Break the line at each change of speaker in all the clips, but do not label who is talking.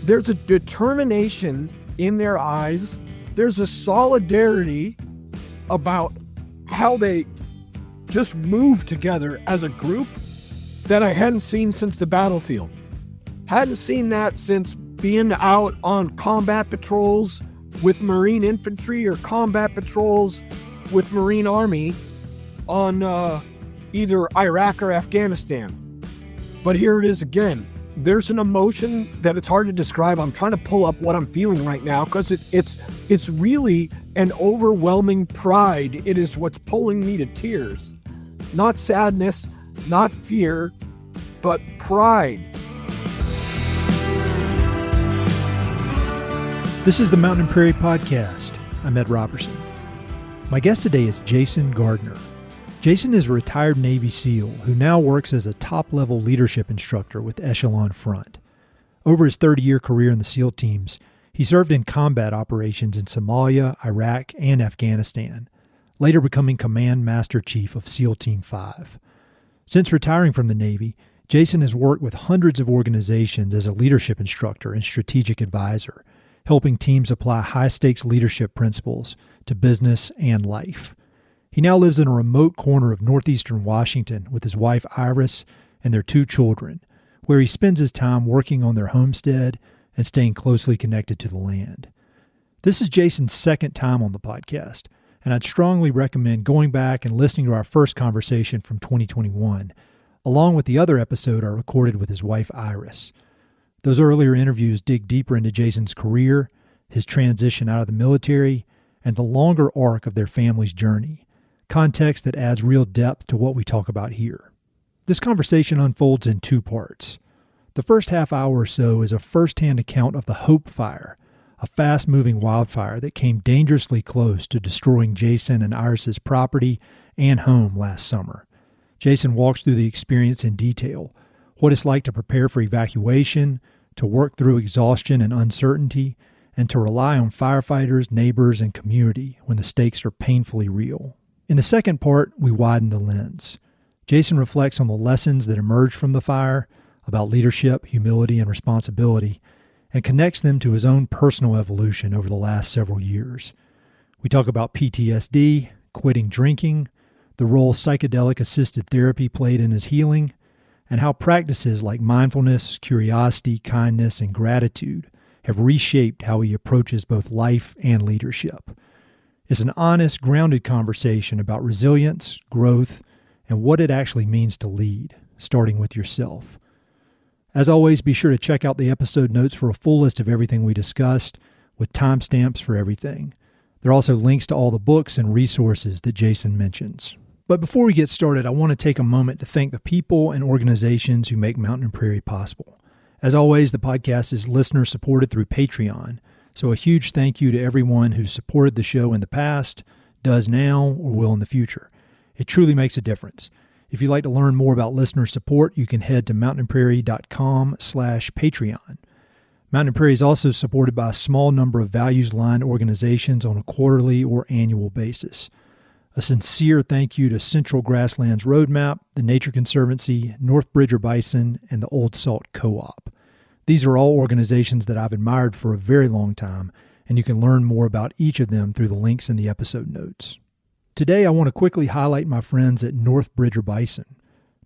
there's a determination in their eyes. There's a solidarity about how they just move together as a group that I hadn't seen since the battlefield. Hadn't seen that since being out on combat patrols with Marine infantry or combat patrols with Marine Army on either Iraq or Afghanistan. But here it is again. There's an emotion that it's hard to describe. I'm trying to pull up what I'm feeling right now because it's really an overwhelming pride. It is what's pulling me to tears. Not sadness, not fear, but pride.
This is the Mountain and Prairie Podcast. I'm Ed Robertson. My guest today is Jason Gardner. Jason is a retired Navy SEAL who now works as a top-level leadership instructor with Echelon Front. Over his 30-year career in the SEAL teams, he served in combat operations in Somalia, Iraq, and Afghanistan, later becoming Command Master Chief of SEAL Team 5. Since retiring from the Navy, Jason has worked with hundreds of organizations as a leadership instructor and strategic advisor, helping teams apply high-stakes leadership principles to business and life. He now lives in a remote corner of northeastern Washington with his wife Iris and their 2 children, where he spends his time working on their homestead and staying closely connected to the land. This is Jason's second time on the podcast, and I'd strongly recommend going back and listening to our first conversation from 2021, along with the other episode I recorded with his wife Iris. Those earlier interviews dig deeper into Jason's career, his transition out of the military, and the longer arc of their family's journey. Context that adds real depth to what we talk about here. This conversation unfolds in 2 parts. The first half hour or so is a first-hand account of the Hope Fire, a fast-moving wildfire that came dangerously close to destroying Jason and Iris's property and home last summer. Jason walks through the experience in detail, what it's like to prepare for evacuation, to work through exhaustion and uncertainty, and to rely on firefighters, neighbors, and community when the stakes are painfully real. In the second part, we widen the lens. Jason reflects on the lessons that emerged from the fire about leadership, humility, and responsibility, and connects them to his own personal evolution over the last several years. We talk about PTSD, quitting drinking, the role psychedelic-assisted therapy played in his healing, and how practices like mindfulness, curiosity, kindness, and gratitude have reshaped how he approaches both life and leadership. It's an honest, grounded conversation about resilience, growth, and what it actually means to lead, starting with yourself. As always, be sure to check out the episode notes for a full list of everything we discussed, with timestamps for everything. There are also links to all the books and resources that Jason mentions. But before we get started, I want to take a moment to thank the people and organizations who make Mountain and Prairie possible. As always, the podcast is listener-supported through Patreon, so a huge thank you to everyone who's supported the show in the past, does now, or will in the future. It truly makes a difference. If you'd like to learn more about listener support, you can head to mountainandprairie.com/Patreon. Mountain and Prairie is also supported by a small number of values-aligned organizations on a quarterly or annual basis. A sincere thank you to Central Grasslands Roadmap, the Nature Conservancy, North Bridger Bison, and the Old Salt Co-op. These are all organizations that I've admired for a very long time, and you can learn more about each of them through the links in the episode notes. Today, I want to quickly highlight my friends at North Bridger Bison.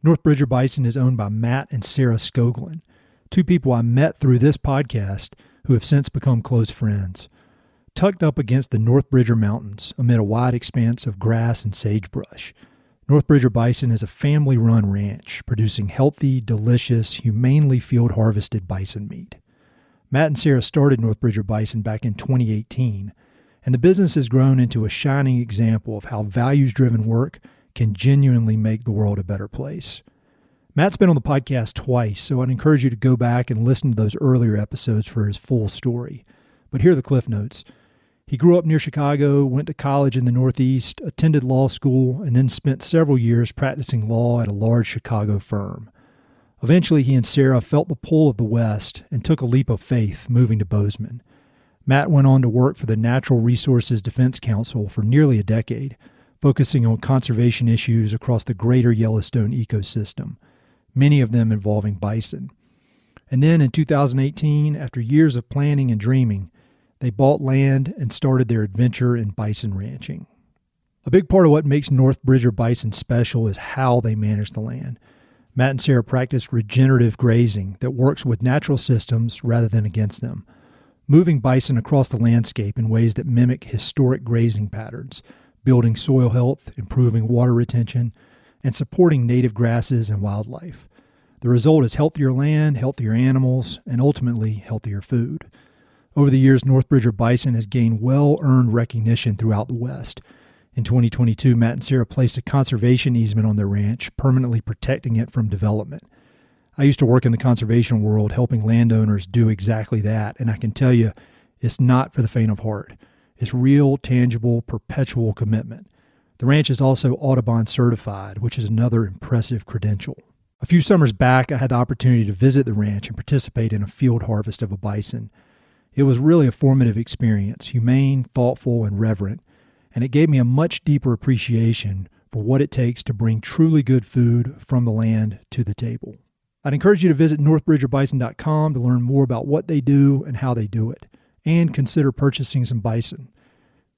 North Bridger Bison is owned by Matt and Sarah Skoglund, 2 people I met through this podcast who have since become close friends. Tucked up against the North Bridger Mountains, amid a wide expanse of grass and sagebrush, North Bridger Bison is a family-run ranch producing healthy, delicious, humanely field-harvested bison meat. Matt and Sarah started North Bridger Bison back in 2018, and the business has grown into a shining example of how values-driven work can genuinely make the world a better place. Matt's been on the podcast twice, so I'd encourage you to go back and listen to those earlier episodes for his full story. But here are the cliff notes. He grew up near Chicago, went to college in the Northeast, attended law school, and then spent several years practicing law at a large Chicago firm. Eventually, he and Sarah felt the pull of the West and took a leap of faith, moving to Bozeman. Matt went on to work for the Natural Resources Defense Council for nearly a decade, focusing on conservation issues across the greater Yellowstone ecosystem, many of them involving bison. And then in 2018, after years of planning and dreaming, they bought land and started their adventure in bison ranching. A big part of what makes North Bridger bison special is how they manage the land. Matt and Sarah practice regenerative grazing that works with natural systems rather than against them, moving bison across the landscape in ways that mimic historic grazing patterns, building soil health, improving water retention, and supporting native grasses and wildlife. The result is healthier land, healthier animals, and ultimately healthier food. Over the years, North Bridger bison has gained well-earned recognition throughout the West. In 2022, Matt and Sarah placed a conservation easement on their ranch, permanently protecting it from development. I used to work in the conservation world helping landowners do exactly that, and I can tell you, it's not for the faint of heart. It's real, tangible, perpetual commitment. The ranch is also Audubon certified, which is another impressive credential. A few summers back, I had the opportunity to visit the ranch and participate in a field harvest of a bison. It was really a formative experience, humane, thoughtful, and reverent, and it gave me a much deeper appreciation for what it takes to bring truly good food from the land to the table. I'd encourage you to visit northbridgerbison.com to learn more about what they do and how they do it, and consider purchasing some bison.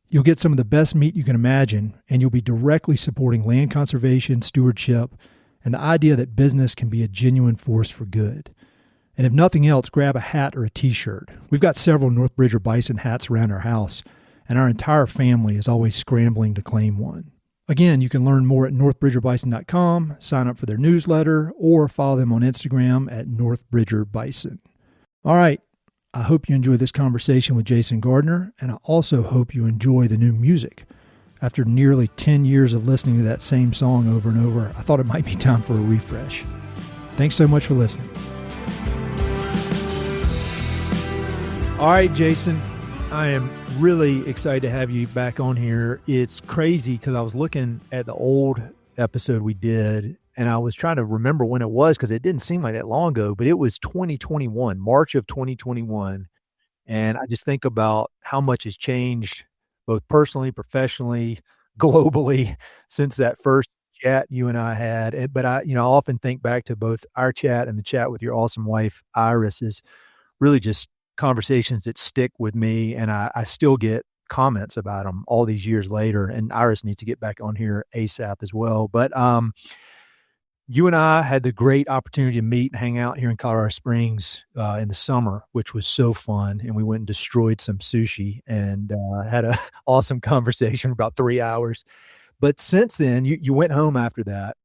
You'll get some of the best meat you can imagine, and you'll be directly supporting land conservation, stewardship, and the idea that business can be a genuine force for good. And if nothing else, grab a hat or a t-shirt. We've got several North Bridger bison hats around our house, and our entire family is always scrambling to claim one. Again, you can learn more at northbridgerbison.com, sign up for their newsletter, or follow them on Instagram at northbridgerbison. All right, I hope you enjoy this conversation with Jason Gardner, and I also hope you enjoy the new music. After nearly 10 years of listening to that same song over and over, I thought it might be time for a refresh. Thanks so much for listening. All right, Jason, I am really excited to have you back on here. It's crazy because I was looking at the old episode we did, and I was trying to remember when it was because it didn't seem like that long ago, but it was 2021, March of 2021. And I just think about how much has changed both personally, professionally, globally since that first chat you and I had. But I often think back to both our chat and the chat with your awesome wife, Iris, is really just conversations that stick with me. And I still get comments about them all these years later. And Iris needs to get back on here ASAP as well. But you and I had the great opportunity to meet and hang out here in Colorado Springs in the summer, which was so fun. And we went and destroyed some sushi and had an awesome conversation for about 3 hours. But since then, you went home after that,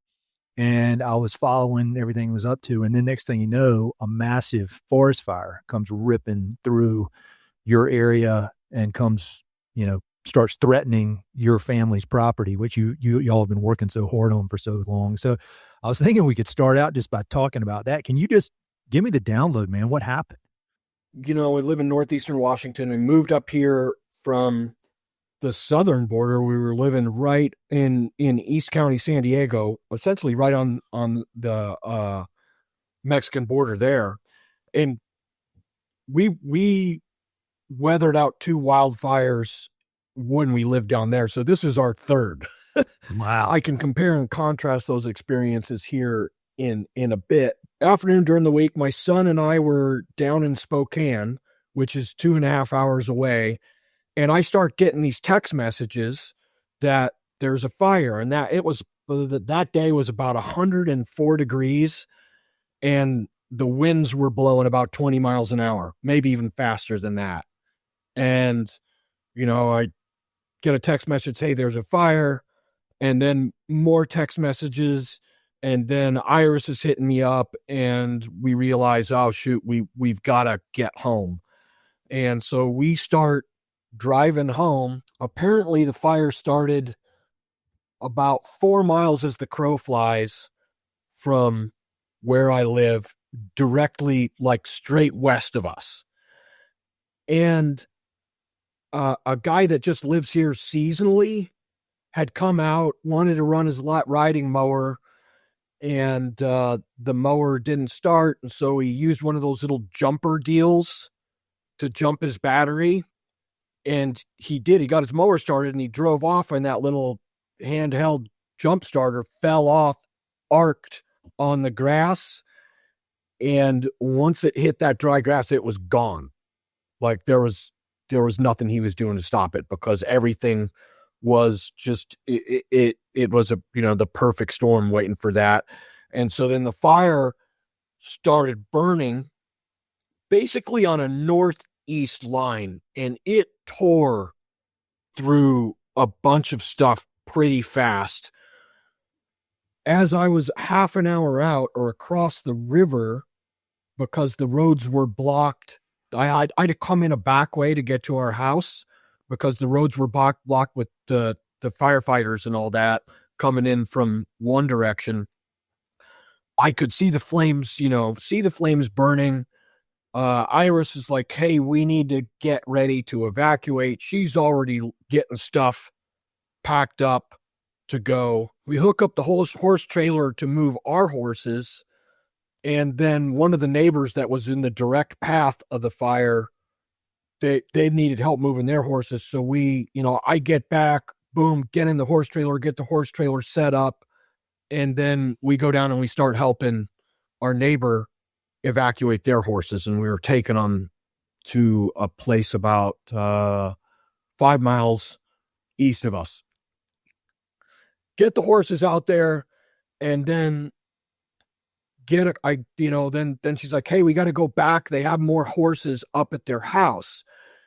and I was following everything it was up to. And then next thing you know, a massive forest fire comes ripping through your area and comes, starts threatening your family's property, which y'all have been working so hard on for so long. So I was thinking we could start out just by talking about that. Can you just give me the download, man? What happened?
We live in northeastern Washington. We moved up here from the southern border. We were living right in East County, San Diego, essentially right on the Mexican border there. And we weathered out 2 wildfires when we lived down there. So this is our third.
Wow.
I can compare and contrast those experiences here in a bit. Afternoon during the week, my son and I were down in Spokane, which is 2.5 hours away. And I start getting these text messages that there's a fire, and that day was about 104 degrees, and the winds were blowing about 20 miles an hour, maybe even faster than that. And, I get a text message, hey, there's a fire, and then more text messages, and then Iris is hitting me up, and we realize, oh, shoot, we've got to get home. And so we start driving home. Apparently the fire started about 4 miles as the crow flies from where I live, directly like straight west of us. And a guy that just lives here seasonally had come out, wanted to run his riding mower, and the mower didn't start. And so he used one of those little jumper deals to jump his battery. And he did. He got his mower started and he drove off, and that little handheld jump starter fell off, arced on the grass. And once it hit that dry grass, it was gone. Like there was nothing he was doing to stop it, because everything was just, it was the perfect storm waiting for that. And so then the fire started burning basically on a northeast line, and it tore through a bunch of stuff pretty fast. As I was half an hour out or across the river, because the roads were blocked, I had to come in a back way to get to our house, because the roads were blocked with the firefighters and all that coming in from one direction. I could see the flames, burning. Iris is like, hey, we need to get ready to evacuate. She's already getting stuff packed up to go. We hook up the whole horse trailer to move our horses. And then one of the neighbors that was in the direct path of the fire, they needed help moving their horses. So I get back, boom, get in the horse trailer, get the horse trailer set up. And then we go down and we start helping our neighbor evacuate their horses. And we were taking them to a place about 5 miles east of us. Get the horses out there, and then then she's like, hey, we got to go back. They have more horses up at their house.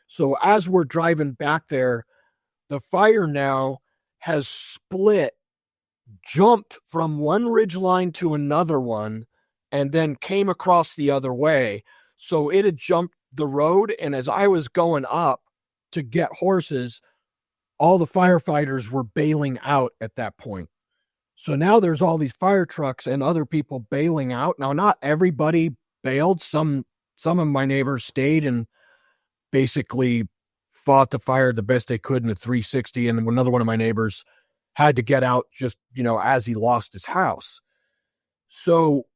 So as we're driving back there, the fire now has split, jumped from one ridgeline to another one, and then came across the other way. So it had jumped the road, and as I was going up to get horses, all the firefighters were bailing out at that point. So now there's all these fire trucks and other people bailing out. Now, not everybody bailed. Some of my neighbors stayed and basically fought the fire the best they could in a 360. And another one of my neighbors had to get out just, as he lost his house. So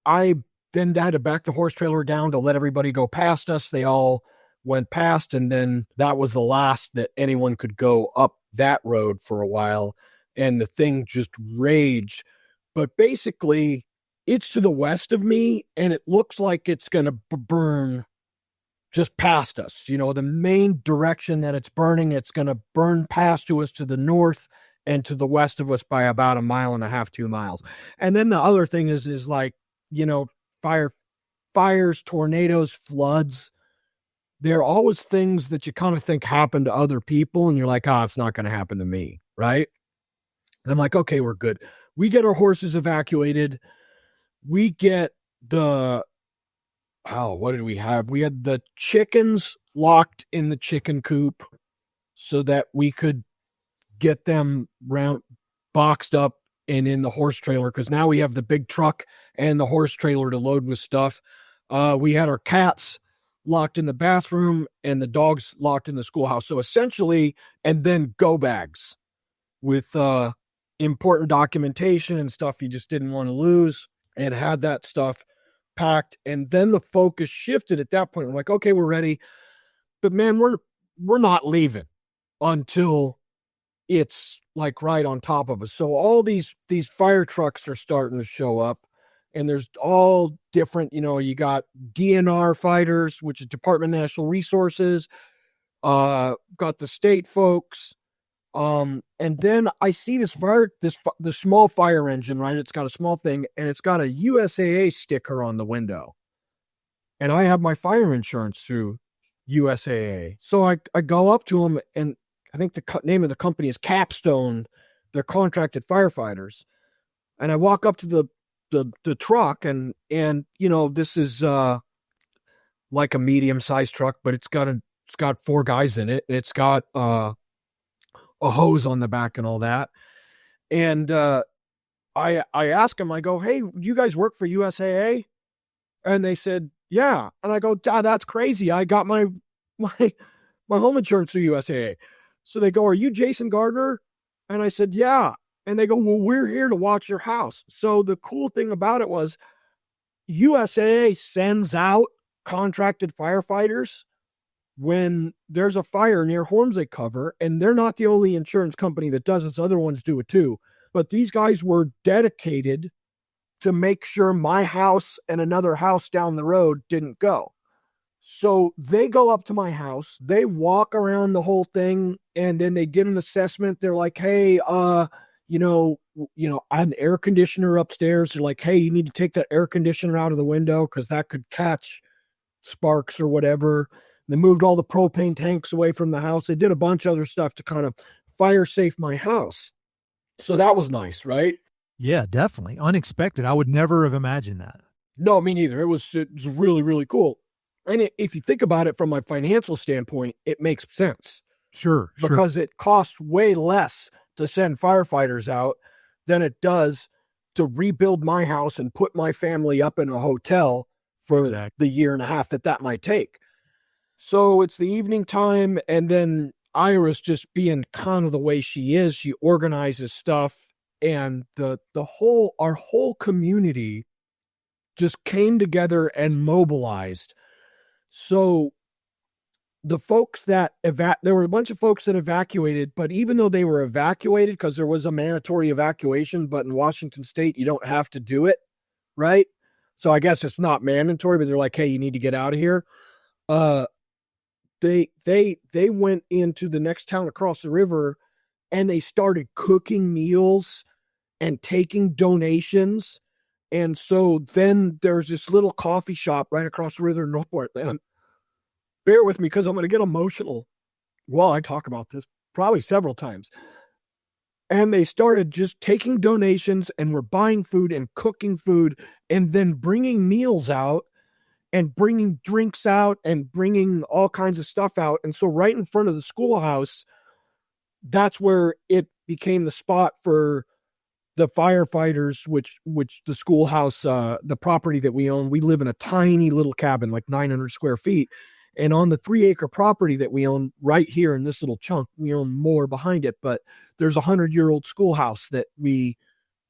I then had to back the horse trailer down to let everybody go past us. They all went past, and then that was the last that anyone could go up that road for a while. And the thing just raged. But basically, it's to the west of me, and it looks like it's going to burn just past us. The main direction that it's burning, it's going to burn past to us to the north and to the west of us by about 1.5 miles, 2 miles. And then the other thing is like, fires, tornadoes, floods. They're always things that you kind of think happen to other people, and you're like, it's not going to happen to me, right? And I'm like, okay, we're good. We get our horses evacuated. We get what did we have? We had the chickens locked in the chicken coop so that we could get them boxed up and in the horse trailer, because now we have the big truck and the horse trailer to load with stuff. We had our cats locked in the bathroom and the dogs locked in the schoolhouse. So essentially, and then go bags with important documentation and stuff you just didn't want to lose, and had that stuff packed. And then the focus shifted at that point. We're like, okay, we're ready. But man, we're not leaving until it's like right on top of us. So all these fire trucks are starting to show up, and there's all different, you got DNR fighters, which is Department of Natural Resources, got the state folks. And then I see the small fire engine, right? It's got a small thing, and it's got a USAA sticker on the window. And I have my fire insurance through USAA. So I go up to them, and I think the name of the company is Capstone. They're contracted firefighters. And I walk up to the truck, and this is like a medium-sized truck, but it's got 4 guys in it, and it's got a hose on the back and all that. And I ask them, I go, hey, do you guys work for USAA? And they said, yeah. And I go, that's crazy. I got my home insurance through USAA. So they go, are you Jason Gardner? And I said, yeah. And they go, well, we're here to watch your house. So the cool thing about it was USAA sends out contracted firefighters when there's a fire near homes they cover, and they're not the only insurance company that does this. Other ones do it too. But these guys were dedicated to make sure my house and another house down the road didn't go. So they go up to my house, they walk around the whole thing, and then they did an assessment. They're like, hey, I had an air conditioner upstairs. They're like, hey, you need to take that air conditioner out of the window because that could catch sparks or whatever. They moved all the propane tanks away from the house. They did a bunch of other stuff to kind of fire safe my house. So that was nice, right?
Yeah, definitely. Unexpected. I would never have imagined that.
No, me neither. It was really, really cool. And if you think about it from my financial standpoint, it makes sense.
Sure.
Because it costs way less to send firefighters out than it does to rebuild my house and put my family up in a hotel for the year and a half that might take. So it's the evening time, and then Ira's just being kind of the way she is. She organizes stuff, and our whole community just came together and mobilized. So the folks that there were a bunch of folks that evacuated, but even though they were evacuated, because there was a mandatory evacuation, but in Washington State, you don't have to do it, right? So I guess it's not mandatory, but they're like, hey, you need to get out of here. They went into the next town across the river, and they started cooking meals and taking donations. And so then there's this little coffee shop right across the river in North Portland. Bear with me because I'm going to get emotional while I talk about this, probably several times. And they started just taking donations and were buying food and cooking food and then bringing meals out and bringing drinks out and bringing all kinds of stuff out. And so right in front of the schoolhouse, that's where it became the spot for the firefighters, which the schoolhouse, the property that we own, we live in a tiny little cabin, like 900 square feet. And on the 3-acre property that we own right here in this little chunk, we own more behind it, but there's a 100-year-old schoolhouse that we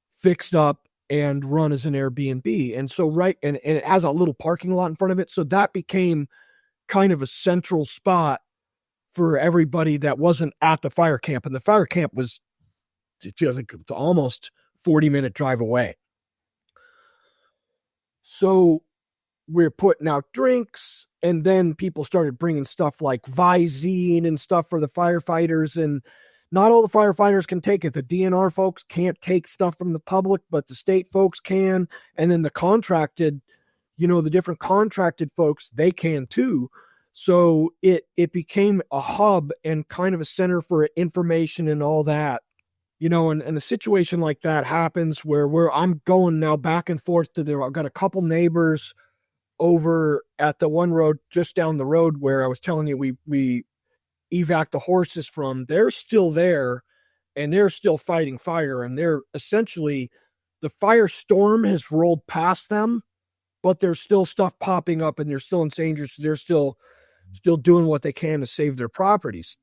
fixed up and run as an Airbnb. And so and it has a little parking lot in front of it. So that became kind of a central spot for everybody that wasn't at the fire camp. And the fire camp was it's almost 40-minute drive away. So we're putting out drinks, and then people started bringing stuff like Visine and stuff for the firefighters, and not all the firefighters can take it. The DNR folks can't take stuff from the public, but the state folks can, and then the contracted, the different contracted folks, they can too. So it became a hub and kind of a center for information and all that. And a situation like that happens where I'm going now back and forth to there. I've got a couple neighbors over at the one road just down the road where I was telling you we evac the horses from. They're still there, and they're still fighting fire, and they're essentially, the firestorm has rolled past them, but there's still stuff popping up, and they're still in danger. So they're still doing what they can to save their properties.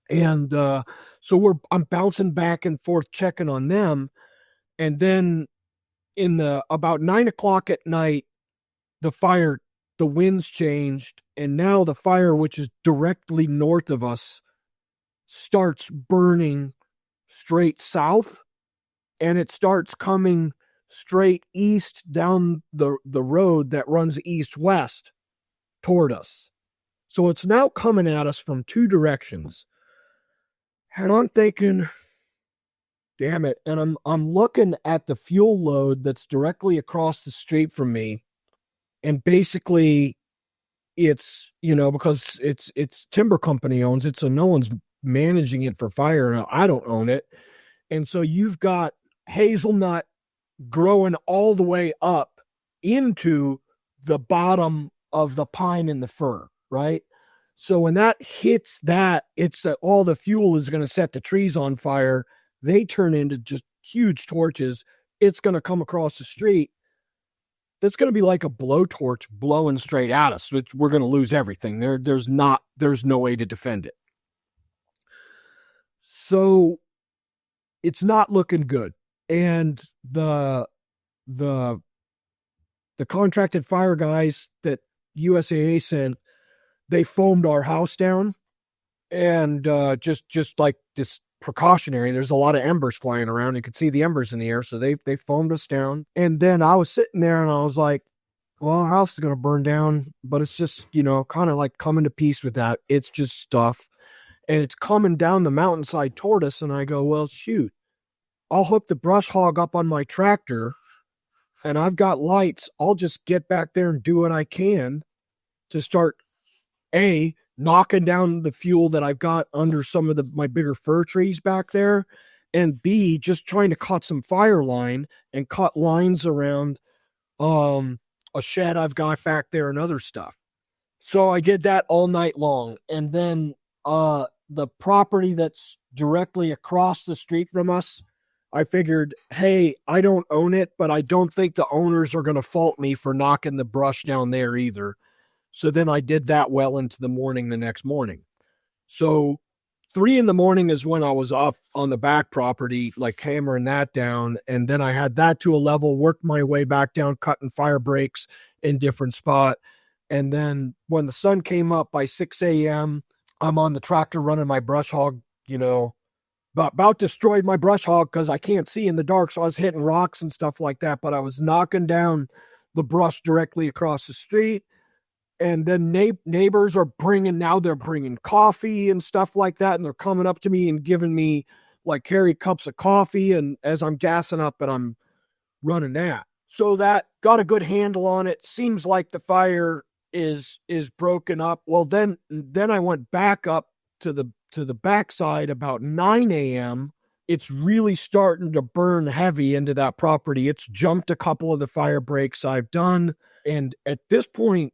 And so I'm bouncing back and forth checking on them, and then about 9:00 at night, the winds changed, and now the fire, which is directly north of us, starts burning straight south, and it starts coming straight east down the road that runs east-west toward us. So it's now coming at us from two directions. And I'm thinking, damn it. And I'm looking at the fuel load that's directly across the street from me. And basically it's, because it's timber company owns it, so no one's managing it for fire. Now, I don't own it. And so you've got hazelnut growing all the way up into the bottom of the pine and the fir, right? So when that hits that, it's all the fuel is going to set the trees on fire. They turn into just huge torches. It's going to come across the street. That's going to be like a blowtorch blowing straight at us. We're going to lose everything. There's no way to defend it. So it's not looking good. And the contracted fire guys that USAA sent, they foamed our house down, and just like this precautionary. There's a lot of embers flying around. You could see the embers in the air, so they foamed us down. And then I was sitting there and I was like, well, our house is going to burn down, but it's just, kind of like coming to peace with that. It's just stuff. And it's coming down the mountainside toward us. And I go, well, shoot, I'll hook the brush hog up on my tractor and I've got lights. I'll just get back there and do what I can to start, A, knocking down the fuel that I've got under some of my bigger fir trees back there, and B, just trying to cut some fire line and cut lines around a shed I've got back there and other stuff. So I did that all night long. And then the property that's directly across the street from us, I figured, hey, I don't own it, but I don't think the owners are going to fault me for knocking the brush down there either. So then I did that well into the morning the next morning. So 3 a.m. is when I was up on the back property, like hammering that down. And then I had that to a level, worked my way back down, cutting fire breaks in different spot. And then when the sun came up by 6 a.m., I'm on the tractor running my brush hog, about destroyed my brush hog because I can't see in the dark. So I was hitting rocks and stuff like that, but I was knocking down the brush directly across the street. And then neighbors are bringing coffee and stuff like that. And they're coming up to me and giving me like carry cups of coffee. And as I'm gassing up and I'm running that. So that got a good handle on it. Seems like the fire is broken up. Well, then I went back up to the backside about 9 a.m. It's really starting to burn heavy into that property. It's jumped a couple of the fire breaks I've done. And at this point,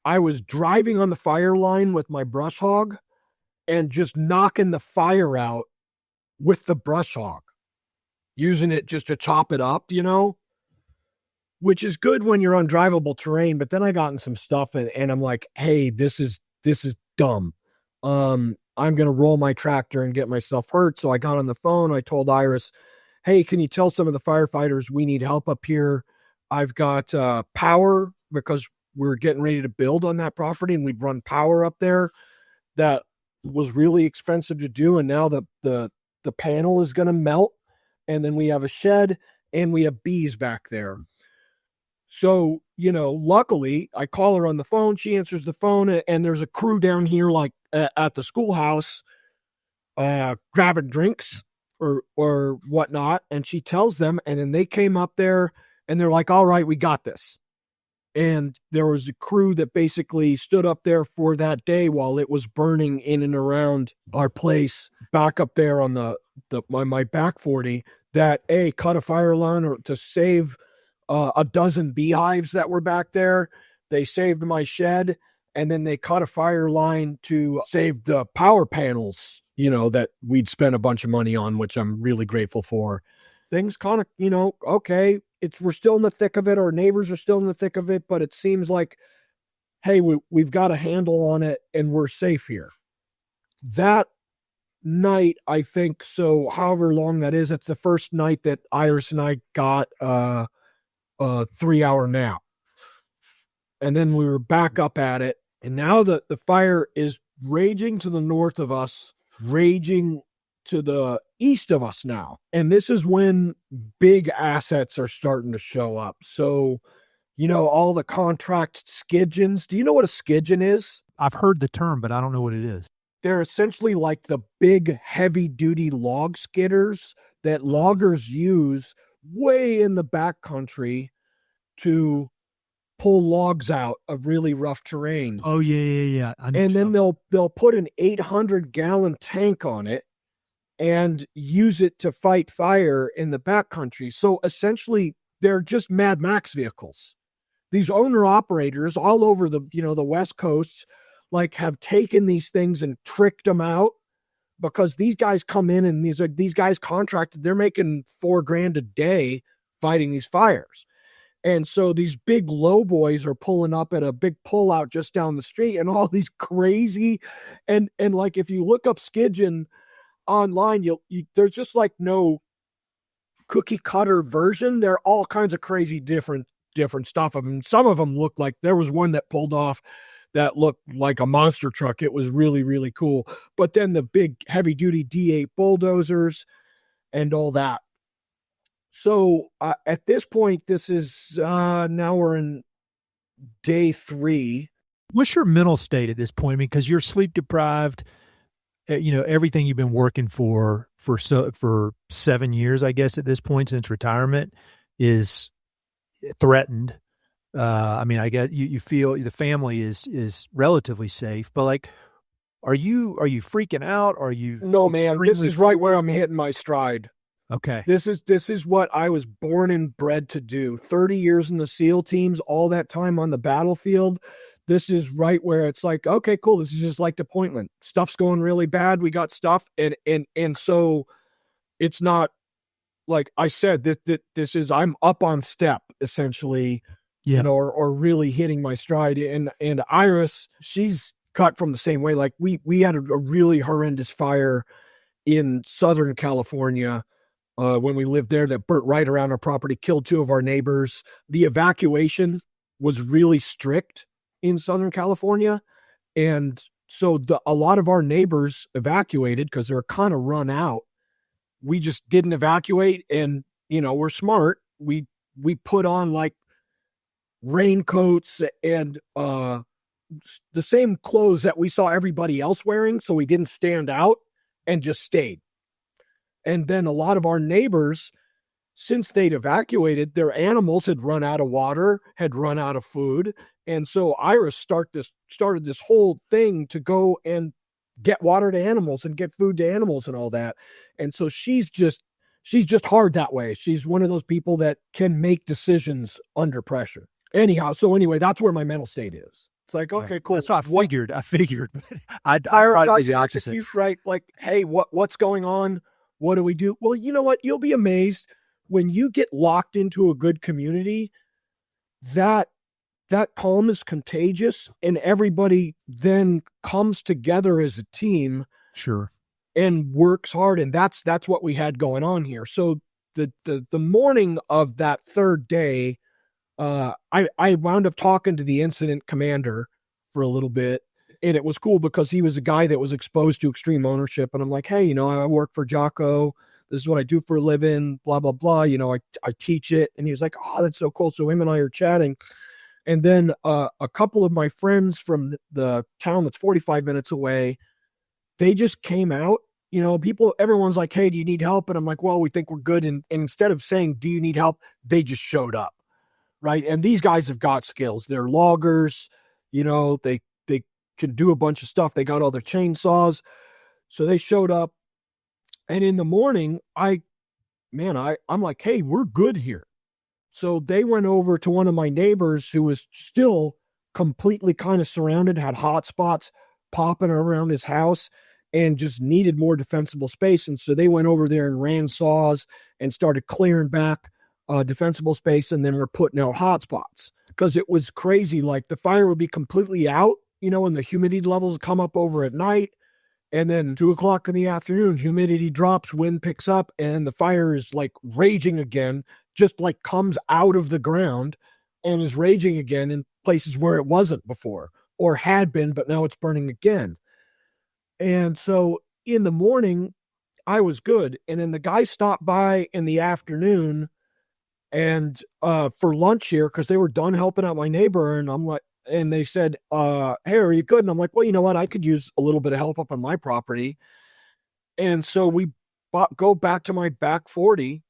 I was driving on the fire line with my brush hog and just knocking the fire out with the brush hog, using it just to chop it up, which is good when you're on drivable terrain. But then I got in some stuff and I'm like, hey, this is dumb. I'm going to roll my tractor and get myself hurt. So I got on the phone. I told Iris, hey, can you tell some of the firefighters we need help up here? I've got power because we're getting ready to build on that property and we'd run power up there. That was really expensive to do. And now the panel is going to melt. And then we have a shed and we have bees back there. So, luckily I call her on the phone. She answers the phone and there's a crew down here, like at the schoolhouse, grabbing drinks or whatnot. And she tells them, and then they came up there and they're like, all right, we got this. And there was a crew that basically stood up there for that day while it was burning in and around our place back up there on my back 40 that cut a fire line or to save a dozen beehives that were back there. They saved my shed, and then they cut a fire line to save the power panels, that we'd spent a bunch of money on, which I'm really grateful for. Things kind of, okay, we're still in the thick of it. Our neighbors are still in the thick of it, but it seems like, hey, we've got a handle on it and we're safe here. That night, I think, so however long that is, it's the first night that Iris and I got a 3-hour nap. And then we were back up at it. And now the fire is raging to the north of us, raging to the east of us now. And this is when big assets are starting to show up. So, all the contract skidgens. Do you know what a skidgen is?
I've heard the term, but I don't know what it is.
They're essentially like the big heavy duty log skidders that loggers use way in the back country to pull logs out of really rough terrain.
Oh yeah.
And then they'll put an 800-gallon tank on it and use it to fight fire in the backcountry. So essentially, they're just Mad Max vehicles. These owner-operators all over the West Coast, have taken these things and tricked them out, because these guys come in and these guys contracted. They're making $4,000 a day fighting these fires. And so these big low boys are pulling up at a big pullout just down the street, and all these crazy, and if you look up skidgen online, there's just no cookie cutter version. There are all kinds of crazy different stuff of them. Some of them look like there was one that pulled off that looked like a monster truck. It was really, really cool. But then the big heavy duty D8 bulldozers and all that. So at this point, this is now we're in day 3.
What's your mental state at this point? I mean, because you're sleep deprived, everything you've been working for 7 years, I guess, at this point since retirement is threatened. I mean, I guess you feel the family is relatively safe, but like, are you freaking out? Are you?
No, man, this is right where I'm hitting my stride.
Okay.
This is what I was born and bred to do. 30 years in the SEAL teams, all that time on the battlefield. This is right where it's like, okay, cool. This is just like deployment. Stuff's going really bad. We got stuff. And so it's not like I said, this is, I'm up on step essentially, or really hitting my stride. And Iris, she's cut from the same way. Like we had a really horrendous fire in Southern California when we lived there that burnt right around our property, killed 2 of our neighbors. The evacuation was really strict in Southern California. And so a lot of our neighbors evacuated because they're kind of run out. We just didn't evacuate. And, we're smart. We put on like raincoats and the same clothes that we saw everybody else wearing. So we didn't stand out and just stayed. And then a lot of our neighbors, since they'd evacuated, their animals had run out of water, had run out of food. And so Iris started this whole thing to go and get water to animals and get food to animals and all that. And so she's just hard that way. She's one of those people that can make decisions under pressure. Anyhow, that's where my mental state is. It's like, okay, cool.
That's what I figured. I
Iris,
the opposite.
He's right. Like, hey, what's going on? What do we do? Well, you know what? You'll be amazed when you get locked into a good community, that calm is contagious and everybody then comes together as a team.
Sure.
And works hard. And that's what we had going on here. So the morning of that 3rd day, I wound up talking to the incident commander for a little bit. And it was cool because he was a guy that was exposed to extreme ownership. And I'm like, hey, I work for Jocko. This is what I do for a living, blah, blah, blah. I teach it. And he was like, oh, that's so cool. So him and I are chatting. And then a couple of my friends from the town that's 45 minutes away, they just came out. Everyone's like, hey, do you need help? And I'm like, well, we think we're good. And instead of saying, do you need help? They just showed up. Right. And these guys have got skills. They're loggers. They can do a bunch of stuff. They got all their chainsaws. So they showed up. And in the morning, I'm like, hey, we're good here. So they went over to one of my neighbors who was still completely kind of surrounded, had hot spots popping around his house and just needed more defensible space. And so they went over there and ran saws and started clearing back defensible space. And then we're putting out hot spots because it was crazy. Like the fire would be completely out, and the humidity levels would come up over at night. And then 2:00 in the afternoon, humidity drops, wind picks up, and the fire is like raging again, just like comes out of the ground and is raging again in places where it wasn't before or had been, but now it's burning again. And so in the morning, I was good. And then the guy stopped by in the afternoon and for lunch here because they were done helping out my neighbor. And I'm like, and they said, hey, are you good? And I'm like, well, you know what? I could use a little bit of help up on my property. And so we go back to my back 40.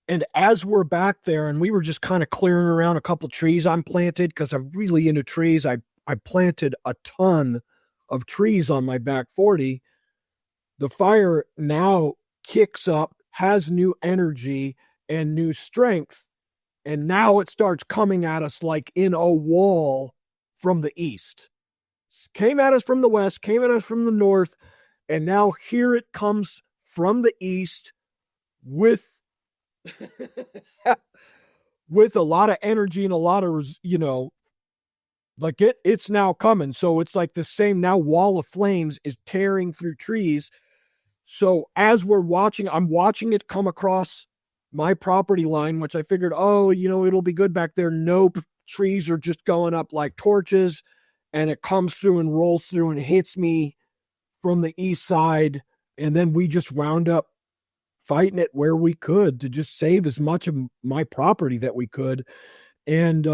And as we're back there, and we were just kind of clearing around a couple trees I'm planted because I'm really into trees. I planted a ton of trees on my back 40. The fire now kicks up, has new energy and new strength. And now it starts coming at us like in a wall from the east. Came at us from the west, came at us from the north, and now here it comes from the east with with a lot of energy and a lot of, like it's now coming. So it's like the same now wall of flames is tearing through trees. So as we're watching, I'm watching it come across my property line, which I figured, it'll be good back there. Nope. Trees are just going up like torches. and it comes through and rolls through and hits me from the east side. And then we just wound up fighting it where we could to just save as much of my property that we could. And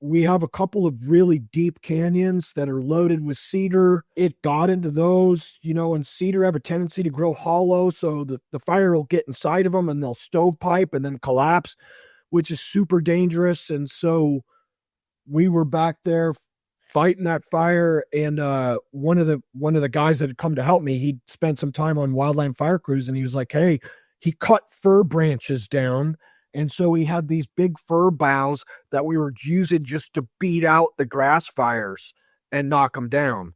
we have a couple of really deep canyons that are loaded with cedar. It got into those, and cedar have a tendency to grow hollow. So the fire will get inside of them and they'll stovepipe and then collapse, which is super dangerous. And so we were back there fighting that fire. And one of the guys that had come to help me, he'd spent some time on wildland fire crews, and he was like, hey, he cut fir branches down. And so we had these big fir boughs that we were using just to beat out the grass fires and knock them down.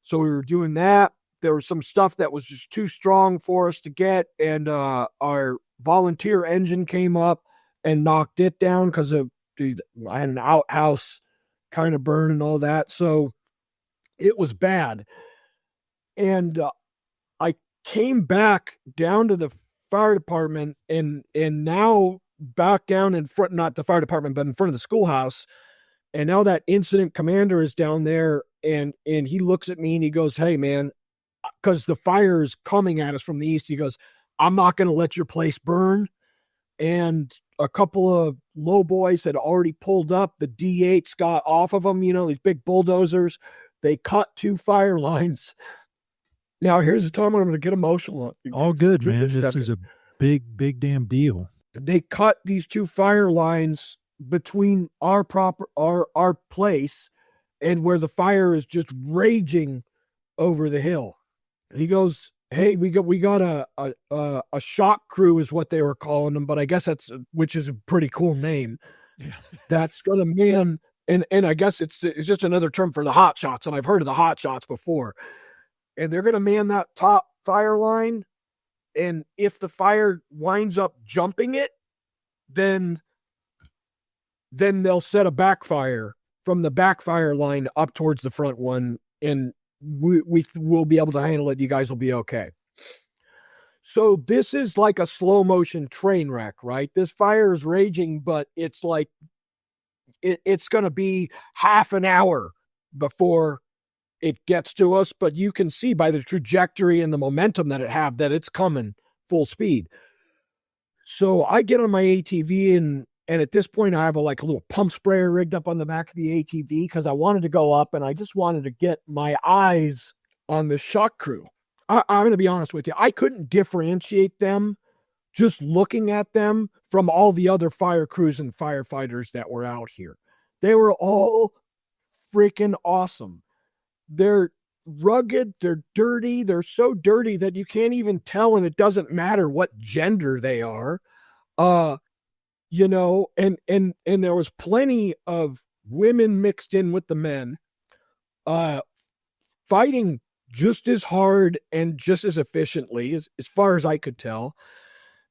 So we were doing that. There was some stuff that was just too strong for us to get. And our volunteer engine came up and knocked it down because I had an outhouse kind of burn and all that. So it was bad. And I came back down to the fire department and now back down in front, not the fire department, but in front of the schoolhouse. And now that incident commander is down there, and he looks at me and he goes, hey man, because the fire is coming at us from the east. He goes, I'm not going to let your place burn. And a couple of low boys had already pulled up. The D8s got off of them, these big bulldozers. They cut 2 fire lines. Now, here's the time when I'm going to get emotional.
All good, man. This is a big damn deal.
They cut these 2 fire lines between our place and where the fire is just raging over the hill. And he goes, hey, we got a shock crew is what they were calling them, but I guess which is a pretty cool name. Yeah. That's gonna man, and I guess it's just another term for the hot shots, and I've heard of the hot shots before. And they're gonna man that top fire line, and if the fire winds up jumping it, then they'll set a backfire from the backfire line up towards the front one, and we'll be able to handle it. You guys will be okay. So this is like a slow motion train wreck, right? This fire is raging, but it's like it's going to be half an hour before it gets to us. But you can see by the trajectory and the momentum that it have that it's coming full speed. So I get on my ATV and at this point I have a little pump sprayer rigged up on the back of the ATV because I wanted to go up and I just wanted to get my eyes on the shock crew. I'm going to be honest with you. I couldn't differentiate them just looking at them from all the other fire crews and firefighters that were out here. They were all freaking awesome. They're rugged. They're dirty. They're so dirty that you can't even tell, and it doesn't matter what gender they are. And there was plenty of women mixed in with the men, fighting just as hard and just as efficiently as far as I could tell.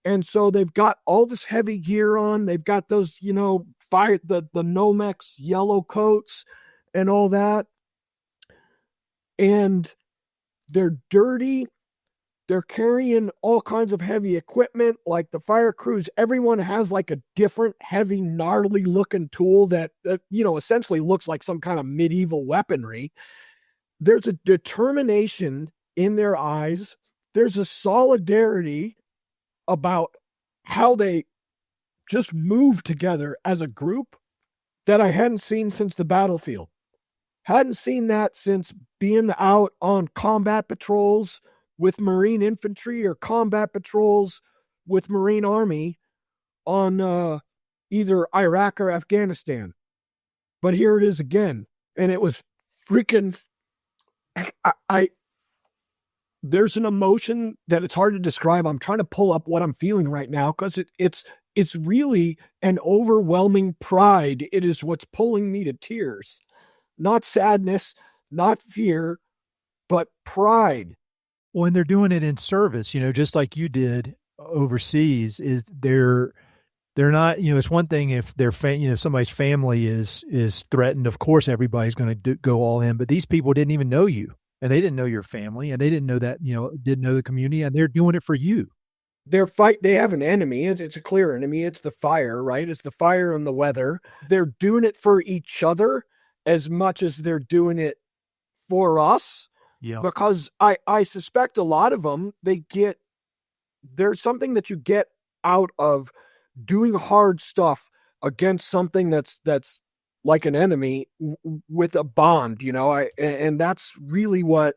And so they've got all this heavy gear on. They've got those, the Nomex yellow coats and all that. And they're dirty. They're carrying all kinds of heavy equipment, like the fire crews. Everyone has like a different heavy, gnarly looking tool that essentially looks like some kind of medieval weaponry. There's a determination in their eyes. There's a solidarity about how they just move together as a group that I hadn't seen since the battlefield. Hadn't seen that since being out on combat patrols with Marine infantry or combat patrols with Marine Army on either Iraq or Afghanistan. But here it is again. And it was freaking... there's an emotion that it's hard to describe. I'm trying to pull up what I'm feeling right now because it's really an overwhelming pride. It is what's pulling me to tears. Not sadness, not fear, but pride.
Well, and they're doing it in service, just like you did overseas. Is they're not, it's one thing if their somebody's family is threatened. Of course, everybody's going to go all in. But these people didn't even know you, and they didn't know your family, and they didn't know that didn't know the community, and they're doing it for you.
They have an enemy. It's a clear enemy. It's the fire, right? It's the fire and the weather. They're doing it for each other, as much as they're doing it for us.
Yeah.
Because I suspect a lot of them, there's something that you get out of doing hard stuff against something that's like an enemy with a bond, and that's really what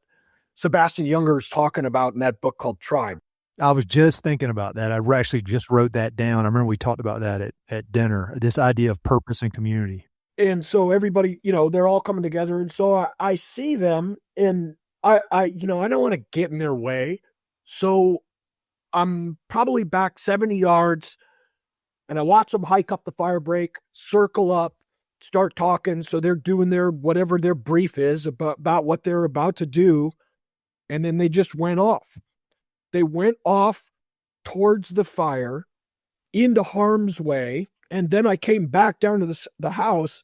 Sebastian Junger is talking about in that book called Tribe.
I was just thinking about that. I actually just wrote that down. I remember we talked about that at dinner, this idea of purpose and community.
And so everybody, they're all coming together. And so I see them, and I don't want to get in their way. So I'm probably back 70 yards, and I watch them hike up the fire break, circle up, start talking. So they're doing whatever their brief is about what they're about to do. And then they just went off. They went off towards the fire into harm's way. And then I came back down to the house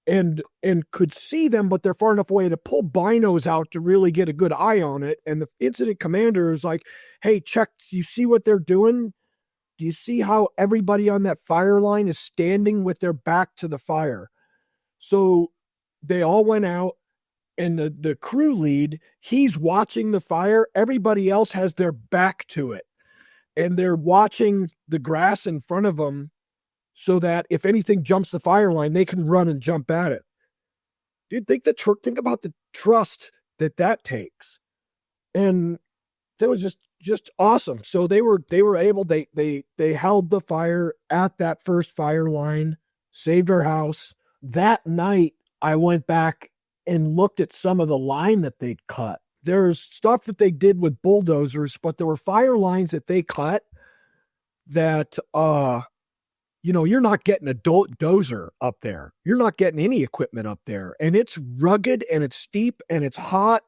and could see them, but they're far enough away to pull binos out to really get a good eye on it. And the incident commander is like, hey, check, do you see what they're doing? Do you see how everybody on that fire line is standing with their back to the fire? So they all went out, and the crew lead, he's watching the fire. Everybody else has their back to it, and they're watching the grass in front of them so that if anything jumps the fire line, they can run and jump at it. Dude, think about the trust that takes. And that was just awesome. So they were able, they held the fire at that first fire line, saved our house. That night, I went back and looked at some of the line that they'd cut. There's stuff that they did with bulldozers, but there were fire lines that they cut that, you're not getting a dozer up there. You're not getting any equipment up there. And it's rugged and it's steep and it's hot.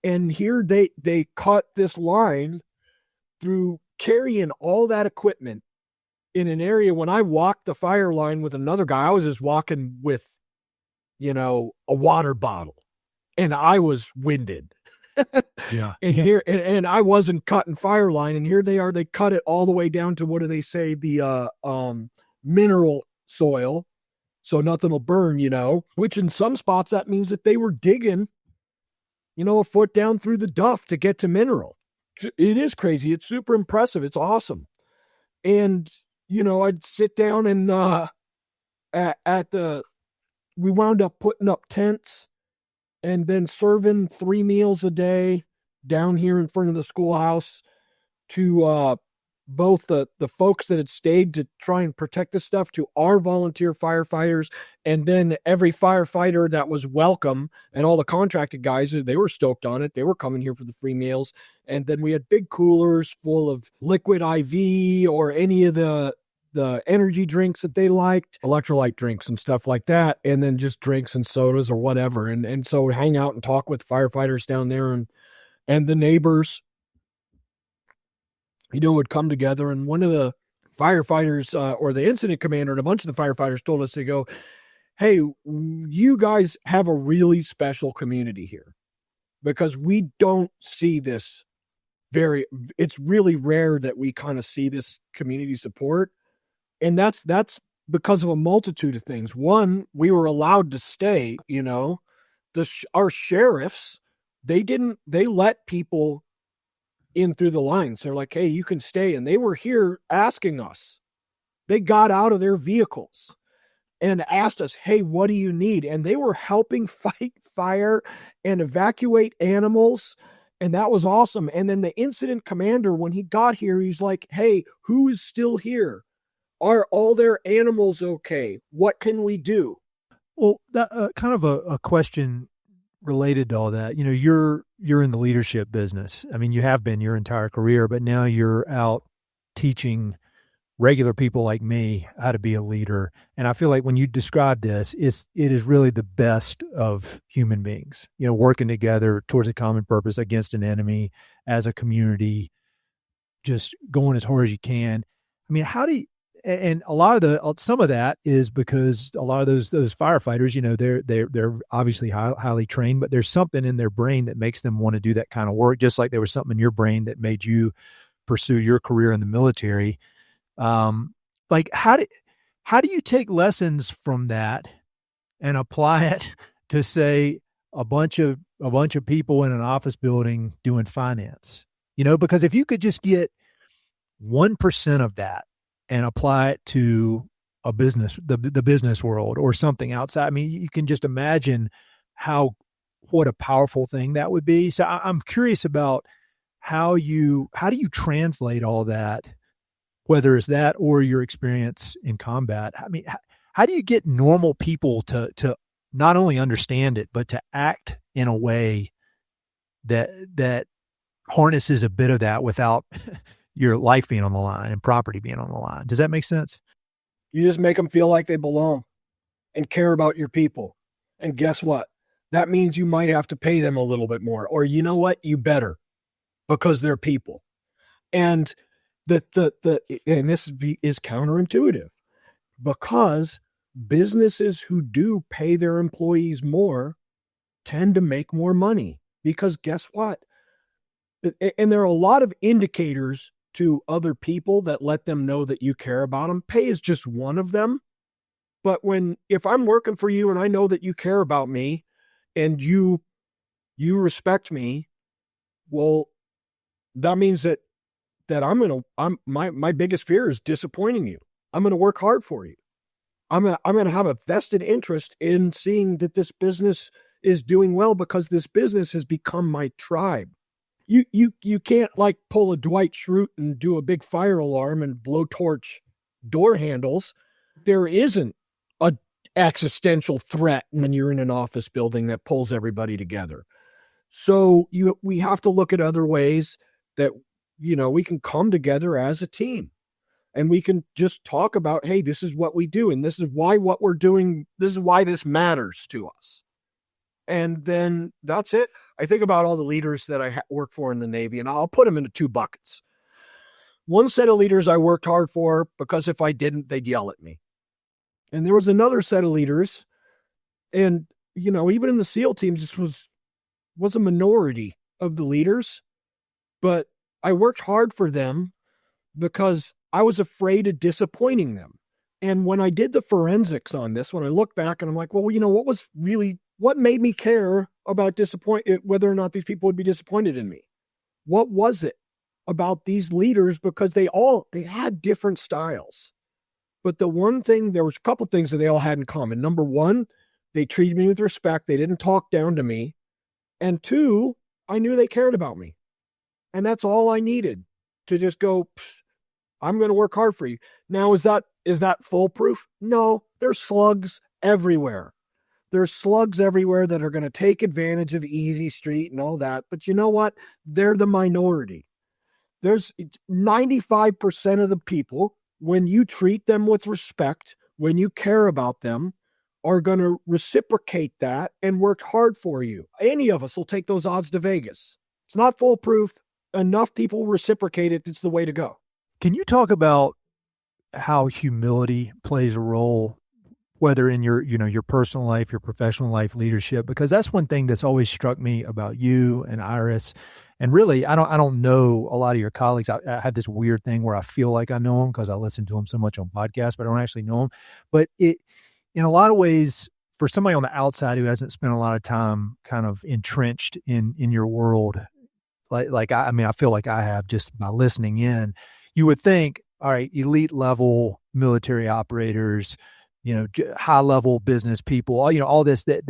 And here they cut this line through carrying all that equipment in an area. When I walked the fire line with another guy, I was just walking with, a water bottle, and I was winded.
Yeah.
And I wasn't cutting fire line, and here they are. They cut it all the way down to, what do they say? The mineral soil. So nothing will burn, which in some spots that means that they were digging, a foot down through the duff to get to mineral. It is crazy. It's super impressive. It's awesome. And, I'd sit down and we wound up putting up tents and then serving 3 meals a day down here in front of the schoolhouse to both the folks that had stayed to try and protect the stuff, to our volunteer firefighters, and then every firefighter that was welcome, and all the contracted guys, they were stoked on it. They were coming here for the free meals. And then we had big coolers full of liquid IV or any of the energy drinks that they liked, electrolyte drinks and stuff like that, and then just drinks and sodas or whatever. And so hang out and talk with firefighters down there, and the neighbors, would come together. And one of the firefighters or the incident commander and a bunch of the firefighters told us, to go, hey, you guys have a really special community here, because we don't see this it's really rare that we kind of see this community support. And that's because of a multitude of things. One, we were allowed to stay, our sheriffs, they let people in through the lines. They're like, hey, you can stay. And they were here asking us. They got out of their vehicles and asked us, hey, what do you need? And they were helping fight fire and evacuate animals. And that was awesome. And then the incident commander, when he got here, he's like, hey, who is still here? Are all their animals okay? What can we do?
Well, that kind of a question related to all that. You're in the leadership business. I mean, you have been your entire career, but now you're out teaching regular people like me how to be a leader. And I feel like when you describe this, it is really the best of human beings, working together towards a common purpose against an enemy as a community, just going as hard as you can. I mean, and a lot of some of that is because a lot of those firefighters, they're obviously highly trained, but there's something in their brain that makes them want to do that kind of work. Just like there was something in your brain that made you pursue your career in the military. Like how do you take lessons from that and apply it to, say, a bunch of people in an office building doing finance. Because if you could just get 1% of that and apply it to a business, the business world or something outside, I mean, you can just imagine what a powerful thing that would be. So I'm curious about how do you translate all that, whether it's that or your experience in combat? I mean, how do you get normal people to not only understand it, but to act in a way that harnesses a bit of that without your life being on the line and property being on the line? Does that make sense?
You just make them feel like they belong and care about your people. And guess what? That means you might have to pay them a little bit more, or you know what? You better, because they're people. And and this is counterintuitive, because businesses who do pay their employees more tend to make more money, because guess what? And there are a lot of indicators to other people that let them know that you care about them. Pay is just one of them. But if I'm working for you and I know that you care about me and you respect me, well, that means that my biggest fear is disappointing you. I'm going to work hard for you. I'm going to have a vested interest in seeing that this business is doing well, because this business has become my tribe. You can't like pull a Dwight Schrute and do a big fire alarm and blowtorch door handles. There isn't a existential threat when you're in an office building that pulls everybody together. So we have to look at other ways that, we can come together as a team, and we can just talk about, hey, this is what we do, and this is why what we're doing, this is why this matters to us. And then that's it. I think about all the leaders that I work for in the Navy, and I'll put them into two buckets. One set of leaders I worked hard for, because if I didn't, they'd yell at me. And there was another set of leaders, and, even in the SEAL teams, this was a minority of the leaders, but I worked hard for them because I was afraid of disappointing them. And when I did the forensics on this, when I look back and I'm like, well, what made me care about whether or not these people would be disappointed in me? What was it about these leaders? Because they had different styles. But there was a couple things that they all had in common. Number one, they treated me with respect. They didn't talk down to me. And two, I knew they cared about me. And that's all I needed to just go, I'm going to work hard for you. Now, is that foolproof? No, there's slugs everywhere. There's slugs everywhere that are going to take advantage of Easy Street and all that. But you know what? They're the minority. There's 95% of the people, when you treat them with respect, when you care about them, are going to reciprocate that and work hard for you. Any of us will take those odds to Vegas. It's not foolproof. Enough people reciprocate it. It's the way to go.
Can you talk about how humility plays a role, whether in your personal life, your professional life, leadership? Because that's one thing that's always struck me about you and Iris. And really, I don't know a lot of your colleagues. I have this weird thing where I feel like I know them because I listen to them so much on podcasts, but I don't actually know them. But in a lot of ways, for somebody on the outside who hasn't spent a lot of time kind of entrenched in your world, I feel like I have just by listening in, you would think, all right, elite level military operators, high level business people, all this, that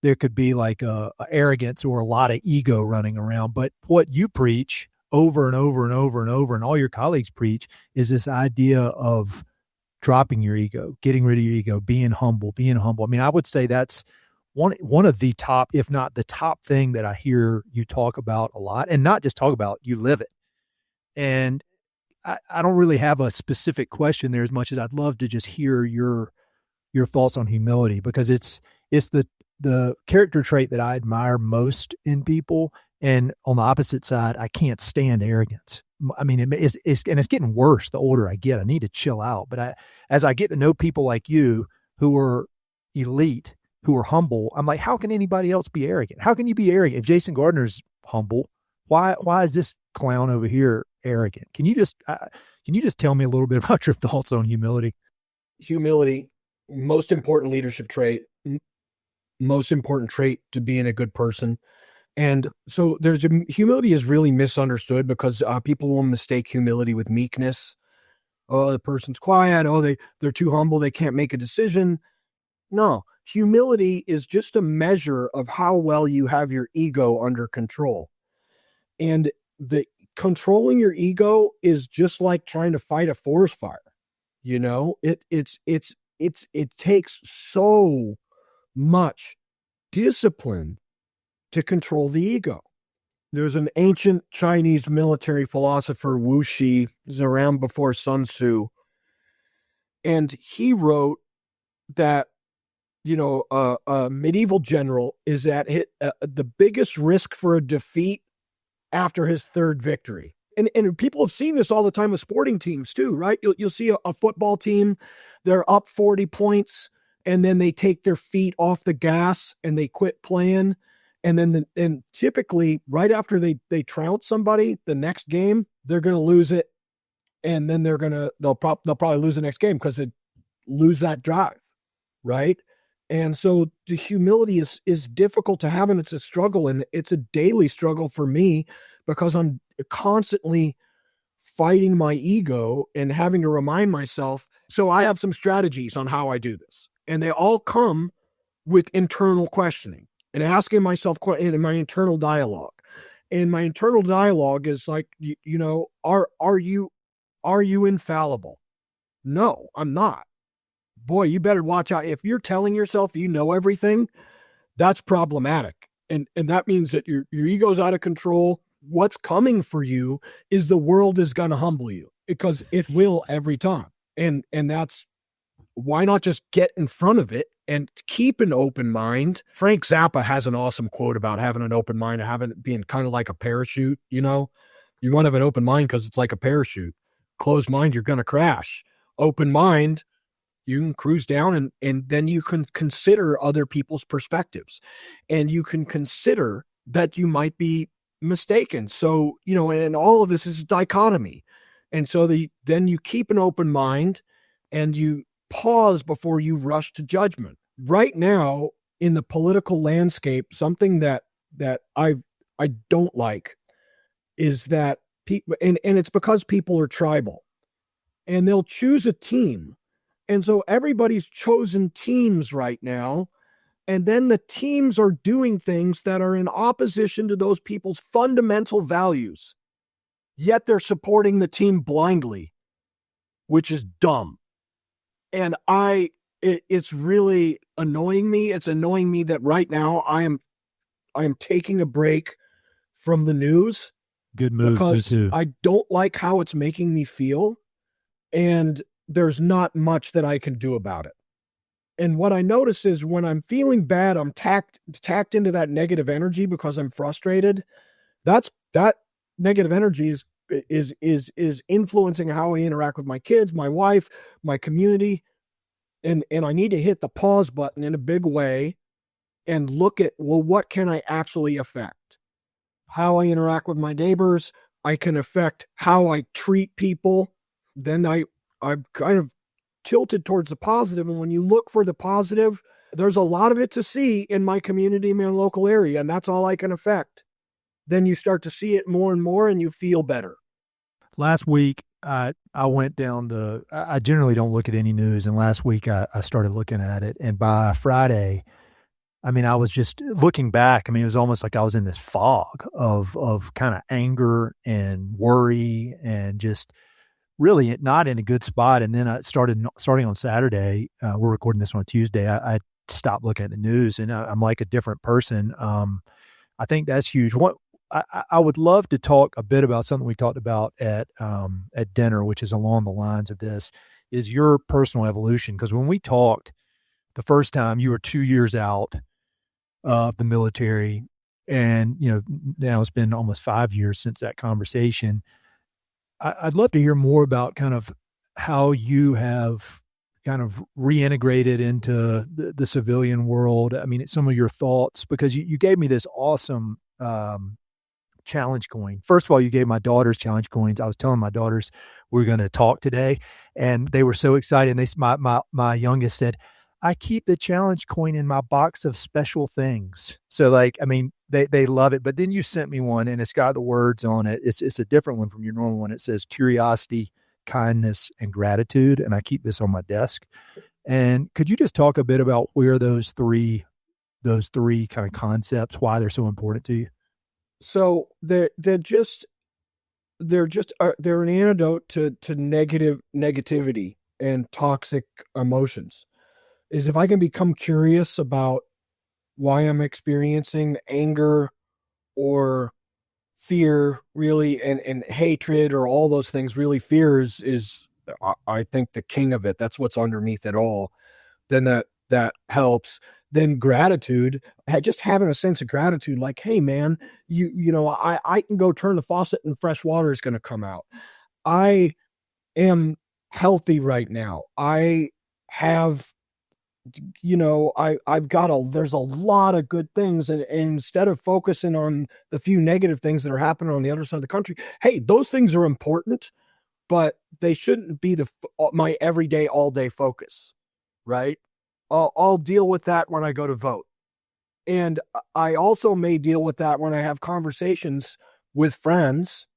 there could be like a arrogance or a lot of ego running around. But what you preach over and over and over and over, and all your colleagues preach, is this idea of dropping your ego, getting rid of your ego, being humble. I mean, I would say that's one of the top, if not the top thing that I hear you talk about a lot, and not just talk about, you live it. And I don't really have a specific question there as much as I'd love to just hear your thoughts on humility, because it's the character trait that I admire most in people. And on the opposite side, I can't stand arrogance. I mean, it's getting worse the older I get. I need to chill out. But as I get to know people like you who are elite, who are humble, I'm like, how can anybody else be arrogant? How can you be arrogant? If Jason Gardner's humble, why is this clown over here arrogant? Can you just tell me a little bit about your thoughts on humility?
Humility most important leadership trait, most important trait to being a good person. And so humility is really misunderstood because people will mistake humility with meekness. Oh, the person's quiet. Oh, they're too humble. They can't make a decision. No, humility is just a measure of how well you have your ego under control. And the controlling your ego is just like trying to fight a forest fire. You know, it takes so much discipline to control the ego. There's an ancient Chinese military philosopher, Wu Shi, is around before Sun Tzu, and he wrote that a medieval general is at the biggest risk for a defeat after his third victory. And people have seen this all the time with sporting teams too, right? You'll see a football team, they're up 40 points, and then they take their feet off the gas and they quit playing. And then typically right after they trounce somebody, the next game, they're going to lose it. And then they'll probably lose the next game because they lose that drive, right? And so the humility is difficult to have, and it's a struggle, and it's a daily struggle for me because I'm constantly fighting my ego and having to remind myself. So I have some strategies on how I do this, and they all come with internal questioning and asking myself in my internal dialogue. And my internal dialogue is like, are you infallible? No, I'm not. Boy, you better watch out. If you're telling yourself you know everything, that's problematic. And that means that your ego's out of control. What's coming for you is the world is going to humble you, because it will every time. And that's why not just get in front of it and keep an open mind. Frank Zappa has an awesome quote about having an open mind and having it being kind of like a parachute. You want to have an open mind because it's like a parachute. Closed mind, you're going to crash. Open mind, you can cruise down, and then you can consider other people's perspectives, and you can consider that you might be mistaken. So, and all of this is a dichotomy. And so then you keep an open mind and you pause before you rush to judgment. Right now in the political landscape, something that I don't like is that people, and it's because people are tribal, and they'll choose a team. And so everybody's chosen teams right now. And then the teams are doing things that are in opposition to those people's fundamental values. Yet they're supporting the team blindly, which is dumb. And it's really annoying me. It's annoying me that right now I am taking a break from the news.
Good move.
Because I don't like how it's making me feel. And there's not much that I can do about it. And what I notice is when I'm feeling bad, I'm tacked into that negative energy because I'm frustrated. That negative energy is influencing how I interact with my kids, my wife, my community. And I need to hit the pause button in a big way and look at, well, what can I actually affect? How I interact with my neighbors. I can affect how I treat people. Then I'm kind of tilted towards the positive. And when you look for the positive, there's a lot of it to see in my community, my local area, and that's all I can affect. Then you start to see it more and more, and you feel better.
Last week, I went down I generally don't look at any news, and last week I started looking at it, and by Friday, I was just looking back. It was almost like I was in this fog of kind of anger and worry and just really not in a good spot. And then starting on Saturday, we're recording this on Tuesday, I stopped looking at the news, and I'm like a different person. I think that's huge. What I would love to talk a bit about something we talked about at dinner, which is along the lines of this, is your personal evolution. Because when we talked the first time, you were 2 years out of the military, and now it's been almost 5 years since that conversation. I'd love to hear more about kind of how you have kind of reintegrated into the civilian world. Some of your thoughts, because you gave me this awesome challenge coin. First of all, you gave my daughters challenge coins. I was telling my daughters we were going to talk today, and they were so excited. And my youngest said, I keep the challenge coin in my box of special things. So like, I mean, they love it, but then you sent me one and it's got the words on it. It's a different one from your normal one. It says curiosity, kindness, and gratitude. And I keep this on my desk. And could you just talk a bit about where those three kind of concepts, why they're so important to you?
So they're an antidote to negativity and toxic emotions. Is if I can become curious about why I'm experiencing anger or fear, really, and hatred, or all those things, really, fear is I think the king of it. That's what's underneath it all. Then that helps. Then gratitude, just having a sense of gratitude, like, hey man, I can go turn the faucet and fresh water is going to come out. I am healthy right now. I have, I've got there's a lot of good things. And instead of focusing on the few negative things that are happening on the other side of the country, hey, those things are important, but they shouldn't be my everyday, all day focus, right? I'll deal with that when I go to vote. And I also may deal with that when I have conversations with friends,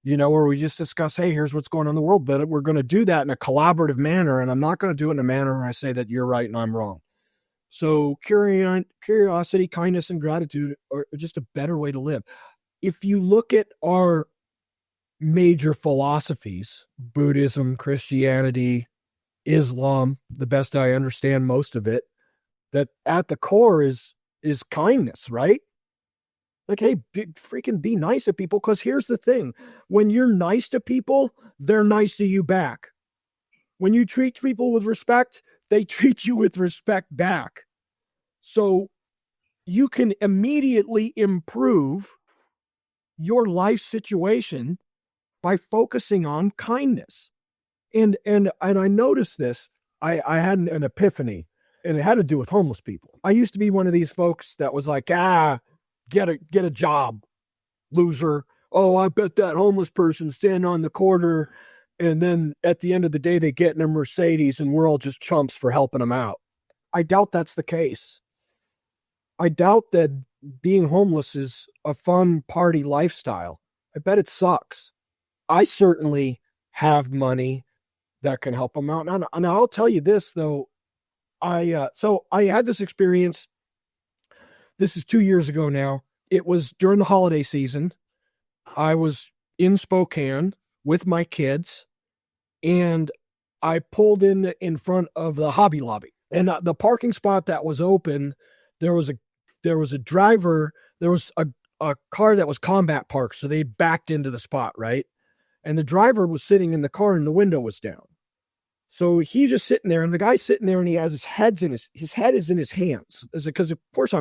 where we just discuss, hey, here's what's going on in the world, but we're going to do that in a collaborative manner. And I'm not going to do it in a manner where I say that you're right and I'm wrong. So curiosity, kindness, and gratitude are just a better way to live. If you look at our major philosophies, Buddhism, Christianity, Islam, the best I understand most of it, that at the core is kindness, right? Like, hey, freaking be nice to people, because here's the thing. When you're nice to people, they're nice to you back. When you treat people with respect, they treat you with respect back. So you can immediately improve your life situation by focusing on kindness. And I noticed this. I had an epiphany, and it had to do with homeless people. I used to be one of these folks that was like, get a job, loser. Oh, I bet that homeless person standing on the corner, and then at the end of the day, they get in a Mercedes, and we're all just chumps for helping them out. I doubt that's the case. I doubt that being homeless is a fun party lifestyle. I bet it sucks. I certainly have money that can help them out. And I'll tell you this, though. So I had this experience. This is 2 years ago now. It was during the holiday season. I was in Spokane with my kids, and I pulled in front of the Hobby Lobby. And the parking spot that was open, there was a driver, there was a car that was combat parked, so they backed into the spot, right? And the driver was sitting in the car and the window was down. So he's just sitting there, and the guy's sitting there, and he has his head is in his hands. Because of course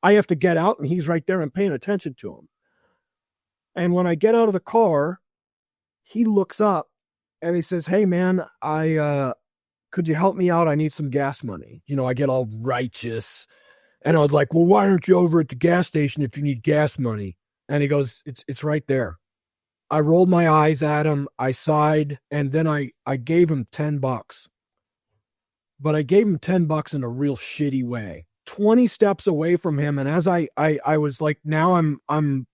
I have to get out, and he's right there and paying attention to him. And when I get out of the car, he looks up and he says, "Hey man, could you help me out? I need some gas money." I get all righteous, and I was like, "Well, why aren't you over at the gas station if you need gas money?" And he goes, "It's right there." I rolled my eyes at him, I sighed, and then I gave him $10. But I gave him $10 in a real shitty way. 20 steps away from him, and as I was like, now I'm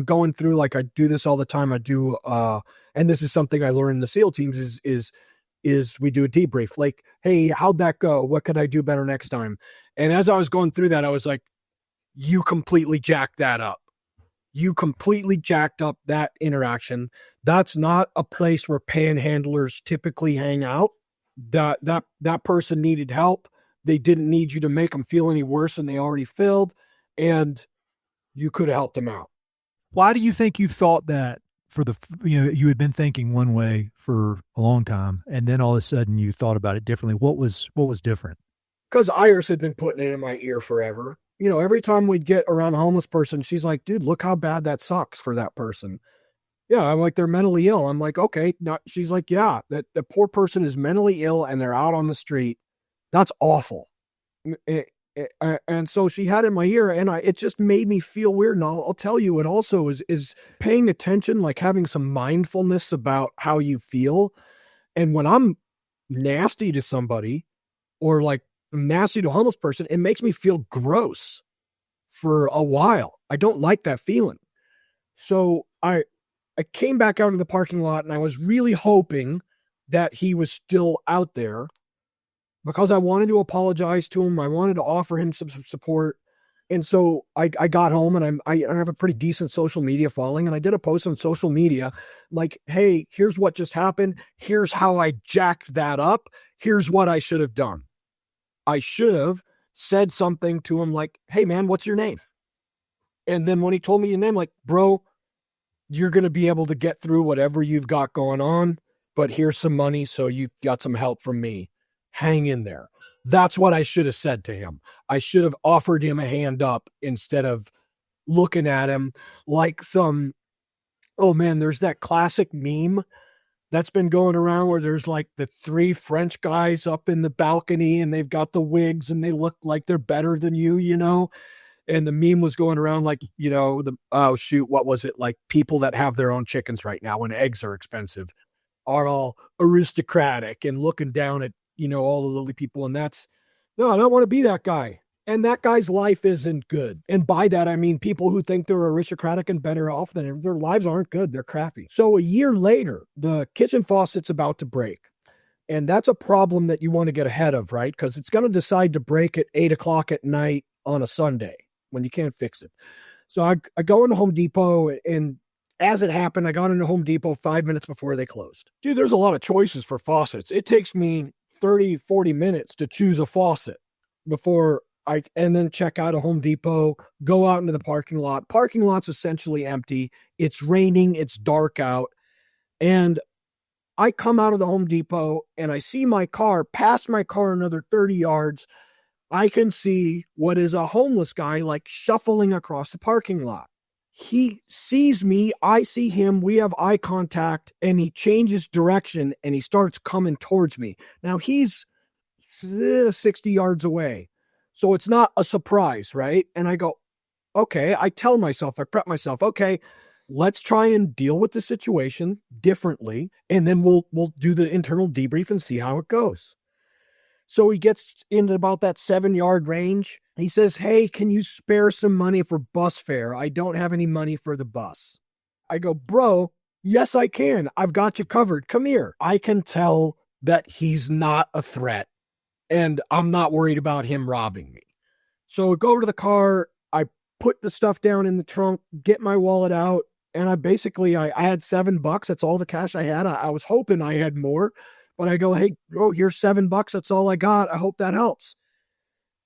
going through, like, I do this all the time. I do and this is something I learned in the SEAL teams is we do a debrief. Like, hey, how'd that go? What could I do better next time? And as I was going through that, I was like, you completely jacked that up. You completely jacked up that interaction. That's not a place where panhandlers typically hang out. That person needed help. They didn't need you to make them feel any worse than they already felt, and you could have helped them out.
Why do you think you thought that you had been thinking one way for a long time, and then all of a sudden you thought about it differently? What was different?
Because Iris had been putting it in my ear forever. Every time we'd get around a homeless person, she's like, dude, look how bad that sucks for that person. Yeah, I'm like, they're mentally ill. I'm like, okay. She's like, yeah, that the poor person is mentally ill and they're out on the street. That's awful. And so she had it in my ear, and it just made me feel weird. And I'll tell you, it also is paying attention, like having some mindfulness about how you feel. And when I'm nasty to somebody, or like nasty to a homeless person, it makes me feel gross for a while. I don't like that feeling. So I came back out of the parking lot and I was really hoping that he was still out there because I wanted to apologize to him. I wanted to offer him some support. And so I got home and I have a pretty decent social media following, and I did a post on social media like, hey, here's what just happened. Here's how I jacked that up. Here's what I should have done. I should have said something to him like, hey man, what's your name? And then when he told me your name, like, bro, you're going to be able to get through whatever you've got going on, but here's some money so you got some help from me. Hang in there. That's what I should have said to him. I should have offered him a hand up instead of looking at him like some, oh man, there's that classic meme that's been going around where there's like the three French guys up in the balcony and they've got the wigs and they look like they're better than you, you know? And the meme was going around like, you know, what was it? Like people that have their own chickens right now when eggs are expensive are all aristocratic and looking down at, you know, all the lily people. And no, I don't want to be that guy. And that guy's life isn't good. And by that, I mean people who think they're aristocratic and better off than him. Their lives aren't good. They're crappy. So a year later, the kitchen faucet's about to break. And that's a problem that you want to get ahead of, right? Because it's going to decide to break at 8:00 at night on a Sunday when you can't fix it. So I go into Home Depot, and as it happened, I got into Home Depot 5 minutes before they closed. Dude, there's a lot of choices for faucets. It takes me 30, 40 minutes to choose a faucet and then check out a Home Depot, go out into the parking lot. Parking lot's essentially empty. It's raining. It's dark out. And I come out of the Home Depot and I see my car, past my car another 30 yards. I can see what is a homeless guy like shuffling across the parking lot. He sees me, I see him, we have eye contact, and he changes direction and he starts coming towards me. Now he's 60 yards away. So it's not a surprise, right? And I go, okay, I prep myself, okay, let's try and deal with the situation differently. And then we'll do the internal debrief and see how it goes. So he gets into about that 7-yard range. He says, hey, can you spare some money for bus fare? I don't have any money for the bus. I go, bro, yes, I can. I've got you covered. Come here. I can tell that he's not a threat and I'm not worried about him robbing me. So I go to the car. I put the stuff down in the trunk, get my wallet out. And I had $7. That's all the cash I had. I was hoping I had more. But I go, hey, bro, here's $7. That's all I got. I hope that helps.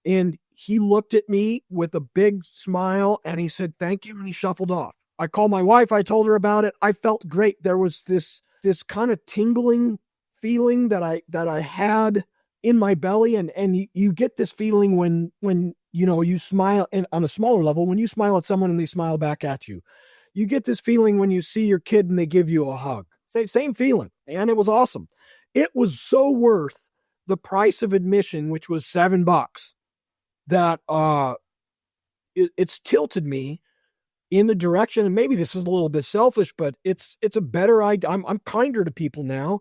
And he looked at me with a big smile and he said, thank you. And he shuffled off. I called my wife. I told her about it. I felt great. There was this kind of tingling feeling that I had in my belly. And you get this feeling when, you know, you smile, and on a smaller level, when you smile at someone and they smile back at you, you get this feeling when you see your kid and they give you a hug. Same feeling. And it was awesome. It was so worth the price of admission, which was $7, that it's tilted me in the direction, and maybe this is a little bit selfish, but it's a better idea. I'm kinder to people now.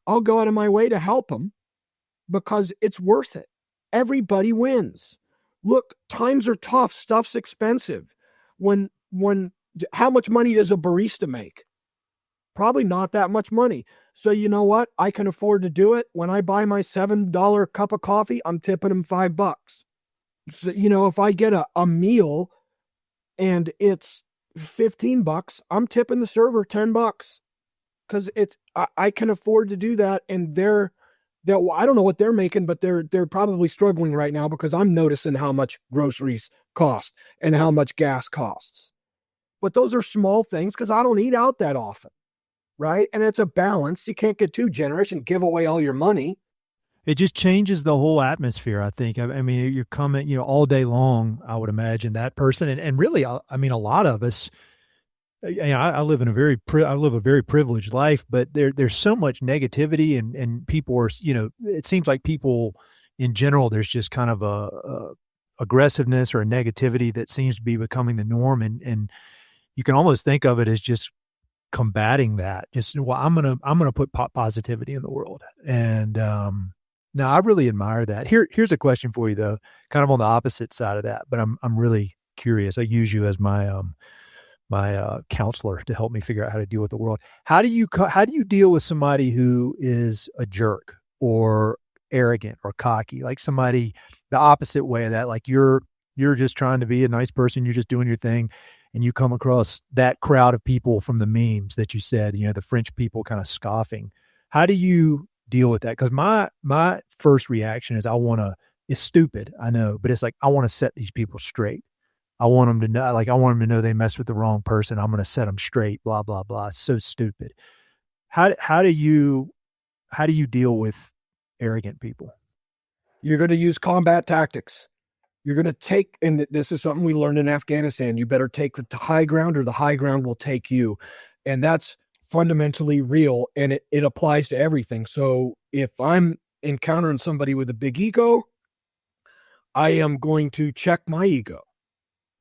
I'll go out of my way to help them because it's worth it. Everybody wins. Look, times are tough. Stuff's expensive. How much money does a barista make? Probably not that much money. So you know what? I can afford to do it. When I buy my $7 cup of coffee, I'm tipping them $5. So, you know, if I get a meal and it's $15, I'm tipping the server $10 because I can afford to do that. And I don't know what they're making, but they're probably struggling right now because I'm noticing how much groceries cost and how much gas costs. But those are small things because I don't eat out that often. Right? And it's a balance. You can't get too generous and give away all your money.
It just changes the whole atmosphere, I think. I mean, you're coming, you know, all day long, I would imagine that person. And really, I mean, a lot of us, you know, I live a very privileged life, but there's so much negativity and people are, you know, it seems like people in general, there's just kind of a aggressiveness or a negativity that seems to be becoming the norm. And you can almost think of it as just combating that. Just, well, I'm gonna put positivity in the world, and No, I really admire that. Here's a question for you though, kind of on the opposite side of that, but I'm really curious. I use you as my counselor to help me figure out how to deal with the world. How do you deal with somebody who is a jerk or arrogant or cocky, like somebody the opposite way of that? Like you're just trying to be a nice person, you're just doing your thing, and you come across that crowd of people from the memes that you said, the French people kind of scoffing. How do you deal with that? Because my first reaction is it's stupid, I know, but it's like I want to set these people straight. I want them to know, I want them to know they messed with the wrong person. I'm going to set them straight, blah, blah, blah. It's so stupid. How do you deal with arrogant people?
You're going to use combat tactics. You're going to take, and this is something we learned in Afghanistan, you better take the high ground or the high ground will take you. And that's fundamentally real, and it applies to everything. So if I'm encountering somebody with a big ego, I am going to check my ego.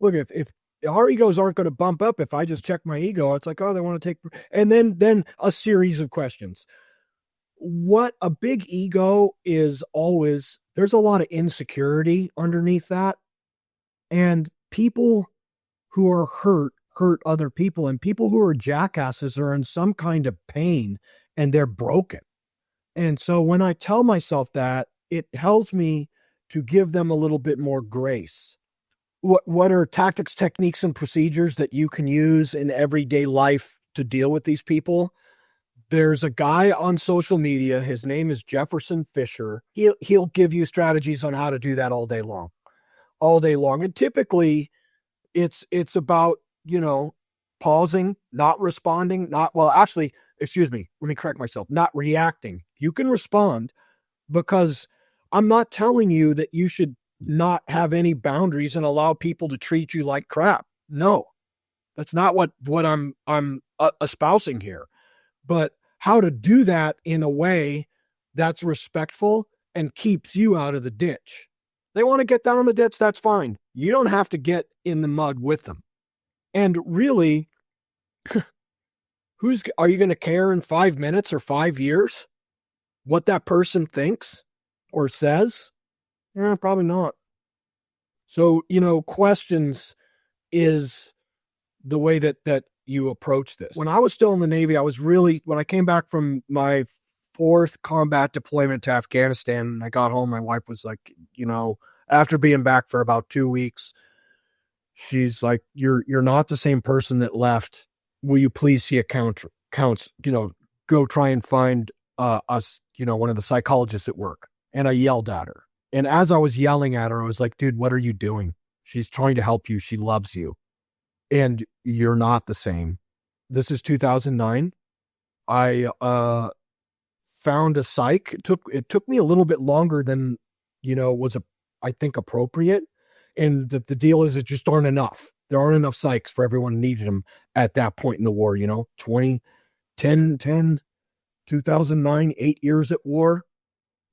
Look, if our egos aren't going to bump up, if I just check my ego, it's like, oh, they want to take, and then a series of questions. What a big ego is always, there's a lot of insecurity underneath that. And people who are hurt other people, and people who are jackasses are in some kind of pain and they're broken. And so when I tell myself that, it helps me to give them a little bit more grace. What are tactics, techniques, and procedures that you can use in everyday life to deal with these people? There's a guy on social media. His name is Jefferson Fisher. He'll give you strategies on how to do that all day long. And typically it's about, pausing, not responding, let me correct myself, not reacting. You can respond, because I'm not telling you that you should not have any boundaries and allow people to treat you like crap. No, that's not what I'm espousing here. But how to do that in a way that's respectful and keeps you out of the ditch. They want to get down in the ditch, that's fine. You don't have to get in the mud with them. And really, are you going to care in 5 minutes or 5 years what that person thinks or says? Probably not. So, questions is the way that you approach this. When I was still in the Navy, when I came back from my 4th combat deployment to Afghanistan, and I got home, my wife was like, after being back for about 2 weeks, she's like, you're not the same person that left. Will you please see a counts, go try and find us, one of the psychologists at work. And I yelled at her. And as I was yelling at her, I was like, dude, what are you doing? She's trying to help you. She loves you. And you're not the same. This is 2009. I found a psych. It took me a little bit longer than, was I think appropriate. And the deal is it just aren't enough. There aren't enough psychs for everyone who needed them at that point in the war, 2009, 8 years at war.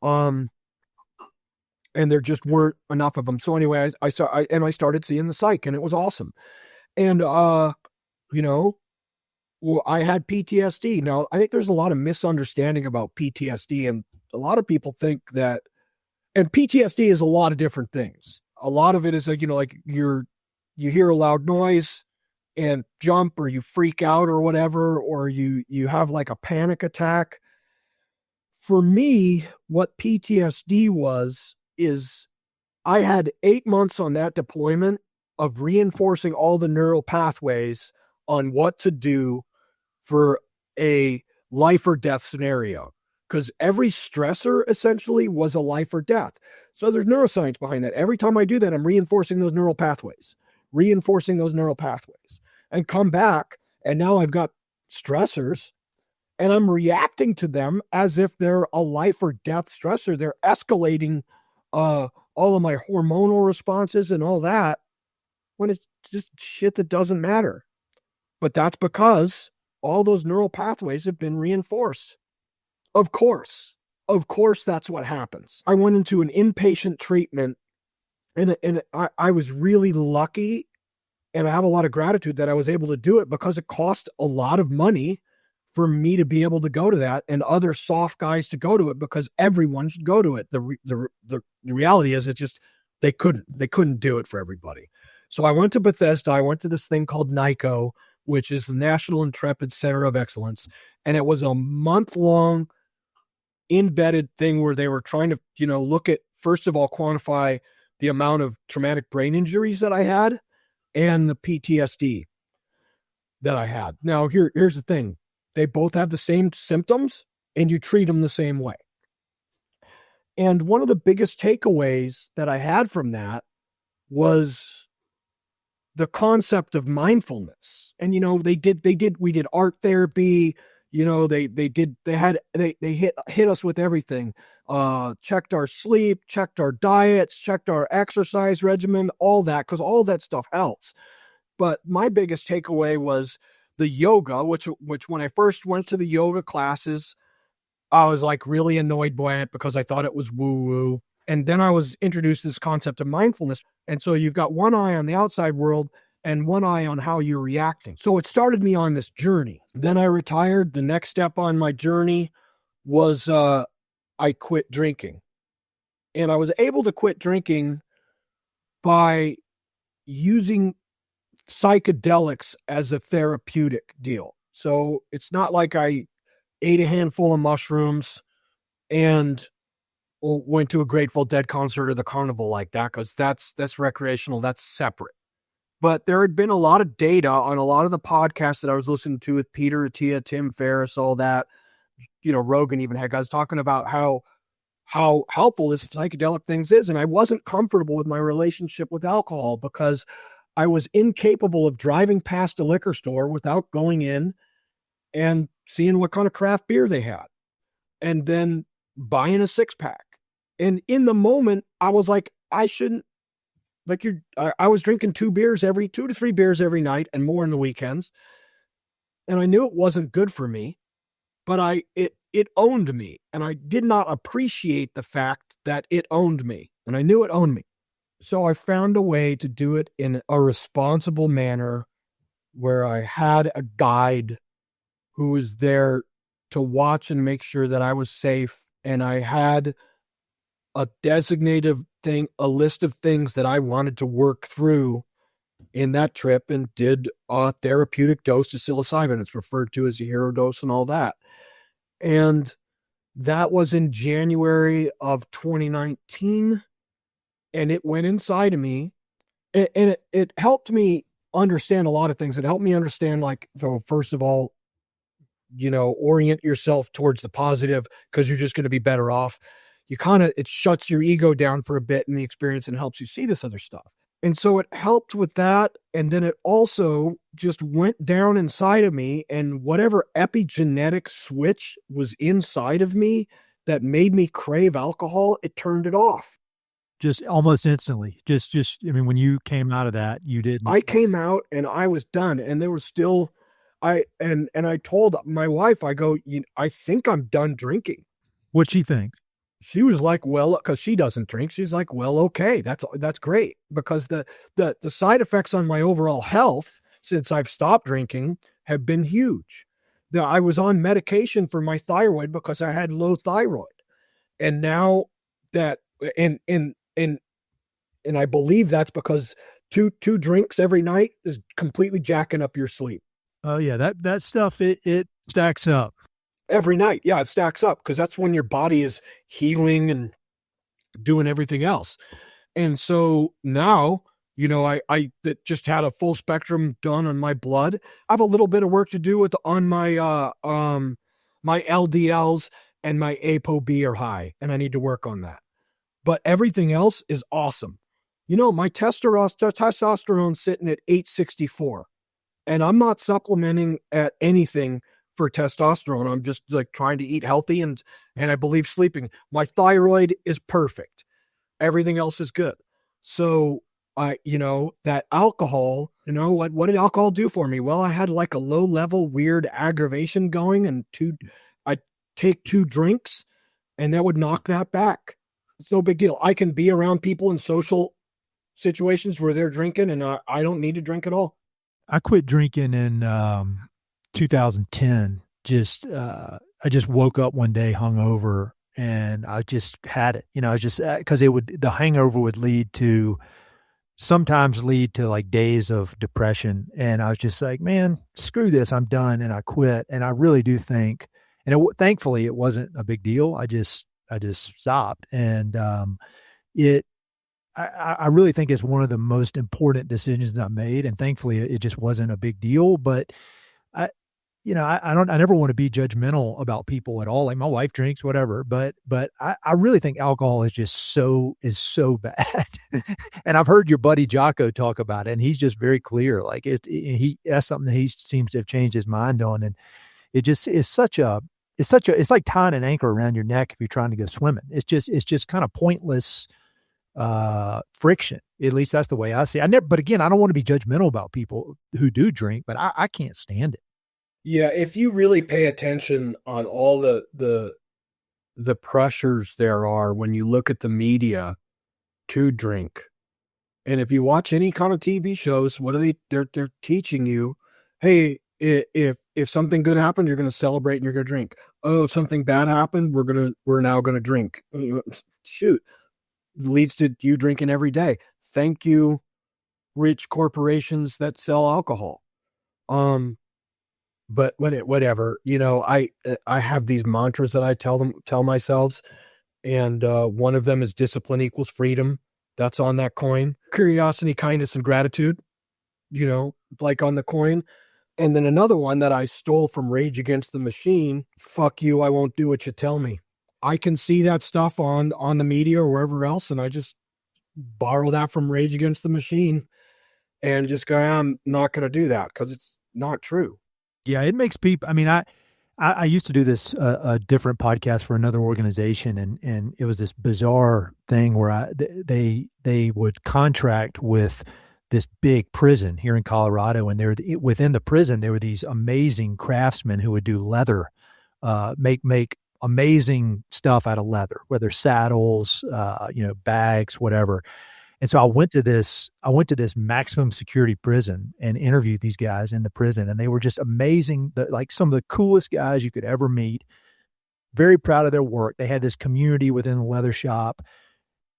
And there just weren't enough of them. So anyway, I started seeing the psych, and it was awesome. And, I had PTSD. Now, I think there's a lot of misunderstanding about PTSD, and a lot of people think that, and PTSD is a lot of different things. A lot of it is like, you hear a loud noise and jump, or you freak out or whatever, or you have like a panic attack. For me, what PTSD is I had 8 months on that deployment of reinforcing all the neural pathways on what to do for a life or death scenario. Because every stressor essentially was a life or death. So there's neuroscience behind that. Every time I do that, I'm reinforcing those neural pathways, and come back. And now I've got stressors, and I'm reacting to them as if they're a life or death stressor. They're escalating all of my hormonal responses and all that, when it's just shit that doesn't matter. But that's because all those neural pathways have been reinforced. Of course, that's what happens. I went into an inpatient treatment, and I was really lucky, and I have a lot of gratitude that I was able to do it, because it cost a lot of money for me to be able to go to that and other soft guys to go to it, because everyone should go to it. The reality is, they couldn't do it for everybody. So I went to Bethesda. I went to this thing called NICO, which is the National Intrepid Center of Excellence. And it was a month-long embedded thing where they were trying to, look at, first of all, quantify the amount of traumatic brain injuries that I had and the PTSD that I had. Now, here's the thing. They both have the same symptoms, and you treat them the same way. And one of the biggest takeaways that I had from that was the concept of mindfulness. And, we did art therapy, they hit us with everything, checked our sleep, checked our diets, checked our exercise regimen, all that, because all that stuff helps. But my biggest takeaway was the yoga, which when I first went to the yoga classes, I was like really annoyed by it because I thought it was woo-woo. And then I was introduced to this concept of mindfulness. And so you've got one eye on the outside world and one eye on how you're reacting. So it started me on this journey. Then I retired. The next step on my journey was I quit drinking. And I was able to quit drinking by using psychedelics as a therapeutic deal. So it's not like I ate a handful of mushrooms and went to a Grateful Dead concert or the carnival like that, because that's recreational, that's separate. But there had been a lot of data on a lot of the podcasts that I was listening to with Peter Attia, Tim Ferriss, all that. Rogan even had guys talking about how helpful this psychedelic things is. And I wasn't comfortable with my relationship with alcohol because I was incapable of driving past a liquor store without going in and seeing what kind of craft beer they had and then buying a 6-pack. And in the moment, I was like, I shouldn't, I was drinking 2 to 3 beers every night and more on the weekends. And I knew it wasn't good for me, but it owned me. And I did not appreciate the fact that it owned me. And I knew it owned me. So I found a way to do it in a responsible manner where I had a guide who was there to watch and make sure that I was safe. And I had a designated thing, a list of things that I wanted to work through in that trip, and did a therapeutic dose of psilocybin. It's referred to as a hero dose and all that. And that was in January of 2019. And it went inside of me, and it helped me understand a lot of things. It helped me understand, so first of all, orient yourself towards the positive, because you're just going to be better off. It shuts your ego down for a bit in the experience and helps you see this other stuff. And so it helped with that. And then it also just went down inside of me, and whatever epigenetic switch was inside of me that made me crave alcohol, it turned it off.
Just almost instantly. When you came out of that, you didn't.
I came out and I was done. And there was still, I told my wife, I go, I think I'm done drinking.
What'd she think?
She was like, well, because she doesn't drink. She's like, well, okay, that's great. Because the side effects on my overall health since I've stopped drinking have been huge. I was on medication for my thyroid because I had low thyroid. And now that, and I believe that's because two drinks every night is completely jacking up your sleep.
Oh yeah, that stuff it stacks up
every night. Yeah, it stacks up because that's when your body is healing and doing everything else. And so now, I just had a full spectrum done on my blood. I have a little bit of work to do on my my LDLs, and my ApoB are high, and I need to work on that. But everything else is awesome. My testosterone's sitting at 864, and I'm not supplementing at anything for testosterone. I'm just trying to eat healthy and I believe sleeping. My thyroid is perfect. Everything else is good. So that alcohol, what did alcohol do for me? Well, I had a low level weird aggravation going, and I'd take 2 drinks and that would knock that back. It's no big deal. I can be around people in social situations where they're drinking, and I don't need to drink at all.
I quit drinking in 2010, I just woke up one day hungover and I just had it. I was just because the hangover would sometimes lead to like days of depression. And I was just like, man, screw this. I'm done. And I quit. And I really do think, and thankfully it wasn't a big deal. I just stopped. And, it, I really think it's one of the most important decisions I made. And thankfully it just wasn't a big deal, but I, I never want to be judgmental about people at all. Like my wife drinks, whatever, but I really think alcohol is so bad. And I've heard your buddy Jocko talk about it, and he's just very clear. Like that's something that he seems to have changed his mind on. And it just is it's like tying an anchor around your neck if you're trying to go swimming. It's just kind of pointless friction. At least that's the way I see it. But again, I don't want to be judgmental about people who do drink, but I can't stand it.
Yeah, if you really pay attention on all the pressures there are when you look at the media to drink, and if you watch any kind of TV shows, what are they're teaching you, hey, if something good happened, you're going to celebrate and you're going to drink. Oh, if something bad happened, we're now going to drink. Shoot, leads to you drinking every day. Thank you, rich corporations that sell alcohol. But whatever, I have these mantras that I tell myself, and one of them is discipline equals freedom. That's on that coin. Curiosity, kindness, and gratitude, like on the coin. And then another one that I stole from Rage Against the Machine, fuck you, I won't do what you tell me. I can see that stuff on the media or wherever else, and I just borrow that from Rage Against the Machine and just go, I'm not going to do that because it's not true.
Yeah, it makes people. I mean, I used to do this a different podcast for another organization, and it was this bizarre thing where they would contract with this big prison here in Colorado, and within the prison there were these amazing craftsmen who would do leather, make amazing stuff out of leather, whether saddles, bags, whatever. And so I went to this maximum security prison and interviewed these guys in the prison, and they were just amazing. Like some of the coolest guys you could ever meet. Very proud of their work. They had this community within the leather shop,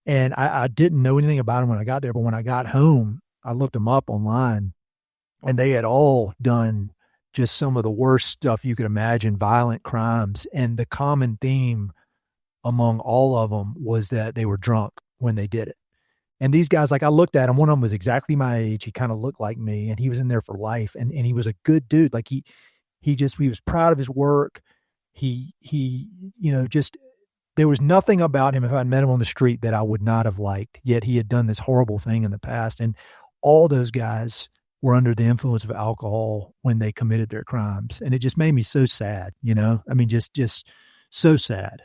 and I didn't know anything about them when I got there. But when I got home, I looked them up online, and they had all done just some of the worst stuff you could imagine, violent crimes. And the common theme among all of them was that they were drunk when they did it. And these guys, like I looked at him, one of them was exactly my age. He kind of looked like me, and he was in there for life. And he was a good dude. Like he was proud of his work. He, just, there was nothing about him if I'd met him on the street that I would not have liked, yet he had done this horrible thing in the past. And all those guys were under the influence of alcohol when they committed their crimes. And it just made me so sad, I mean, just so sad.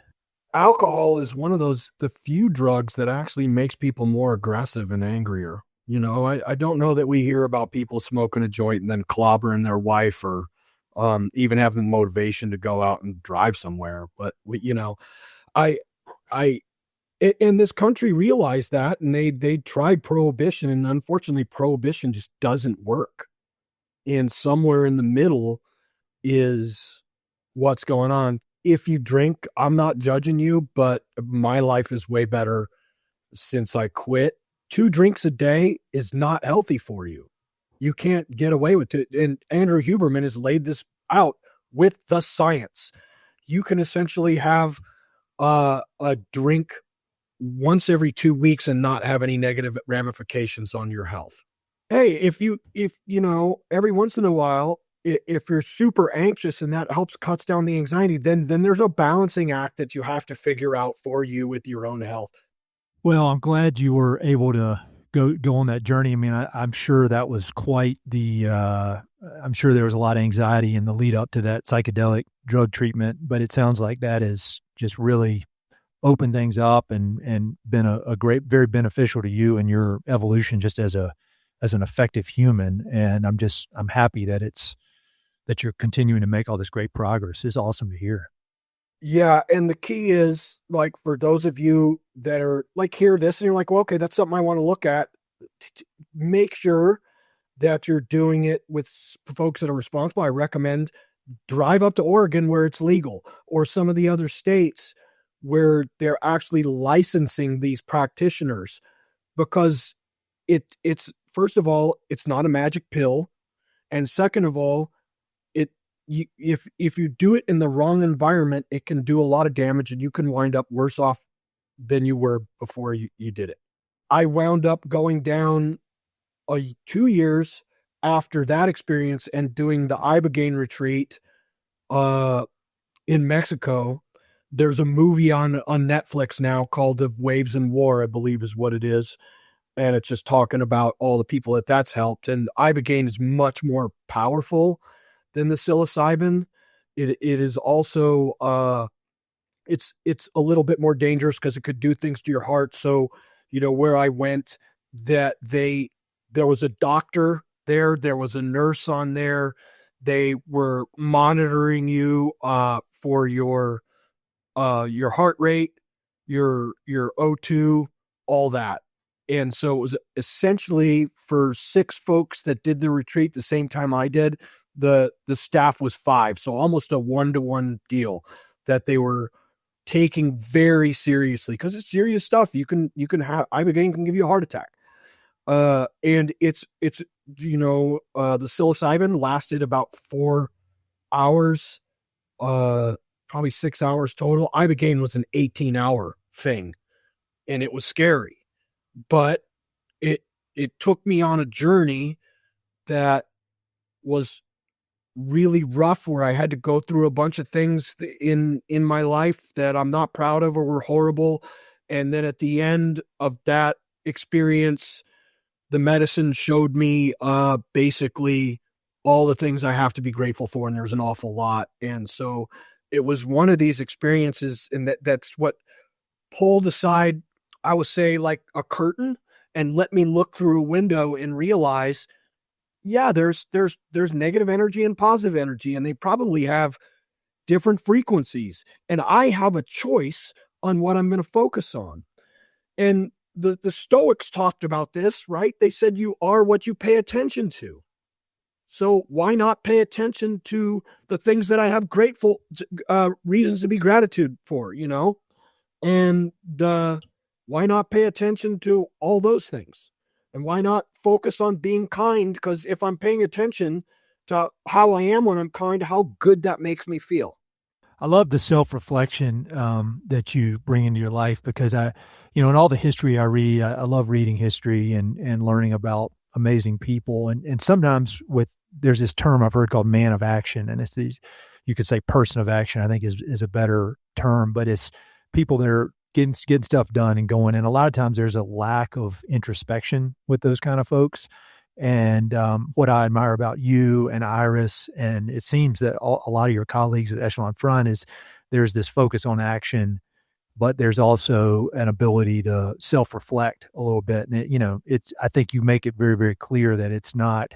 Alcohol is one of the few drugs that actually makes people more aggressive and angrier. I don't know that we hear about people smoking a joint and then clobbering their wife or even having the motivation to go out and drive somewhere. But and this country realized that, and they tried prohibition, and unfortunately prohibition just doesn't work. And somewhere in the middle is what's going on. If you drink, I'm not judging you, but my life is way better since I quit. 2 drinks a day is not healthy for you. You can't get away with it. And Andrew Huberman has laid this out with the science. You can essentially have a drink once every 2 weeks and not have any negative ramifications on your health. Hey, if every once in a while, if you're super anxious and that cuts down the anxiety, then there's a balancing act that you have to figure out for you with your own health.
Well, I'm glad you were able to go on that journey. I mean, I'm sure that was quite I'm sure there was a lot of anxiety in the lead up to that psychedelic drug treatment, but it sounds like that has just really opened things up and been a great, very beneficial to you and your evolution just as an effective human. And I'm happy that you're continuing to make all this great progress. It's awesome to hear.
Yeah. And the key is, like, for those of you that are like, hear this and you're like, well, okay, that's something I want to look at. Make sure that you're doing it with folks that are responsible. I recommend drive up to Oregon where it's legal, or some of the other states where they're actually licensing these practitioners, because it's first of all, it's not a magic pill, and second of all, it if you do it in the wrong environment, it can do a lot of damage, and you can wind up worse off than you were before you did it. I wound up going down 2 years after that experience and doing the Ibogaine retreat uh, in Mexico. There's a movie on Netflix now called Of Waves and War, I believe is what it is. And it's just talking about all the people that's helped. And Ibogaine is much more powerful than the psilocybin. It is also it's a little bit more dangerous because it could do things to your heart. So, where I went, there was a doctor there was a nurse on there. They were monitoring you for your heart rate, your O2, all that. And so it was essentially for 6 folks that did the retreat the same time I did. The staff was 5, so almost a 1-to-1 deal that they were taking very seriously, because it's serious stuff. You can have Ibogaine can give you a heart attack. And it's the psilocybin lasted about 4 hours, probably 6 hours total. Ibogaine was an 18-hour thing, and it was scary, but it took me on a journey that was really rough, where I had to go through a bunch of things in my life that I'm not proud of or were horrible. And then at the end of that experience, the medicine showed me basically all the things I have to be grateful for, and there's an awful lot. And so it was one of these experiences, and that's what pulled aside, I would say, like a curtain, and let me look through a window and realize, yeah, there's negative energy and positive energy, and they probably have different frequencies, and I have a choice on what I'm going to focus on. And the Stoics talked about this, right? They said you are what you pay attention to. So why not pay attention to the things that I have grateful reasons to be gratitude for, and why not pay attention to all those things? And why not focus on being kind? Because if I'm paying attention to how I am when I'm kind, how good that makes me feel.
I love the self-reflection that you bring into your life, because in all the history I read, I love reading history and learning about amazing people. And sometimes there's this term I've heard called man of action, and it's these, you could say person of action, I think is a better term, but it's people that are getting stuff done and going. And a lot of times there's a lack of introspection with those kind of folks. And what I admire about you and Iris, and it seems that a lot of your colleagues at Echelon Front, is there's this focus on action, but there's also an ability to self-reflect a little bit. And I think you make it very, very clear that it's not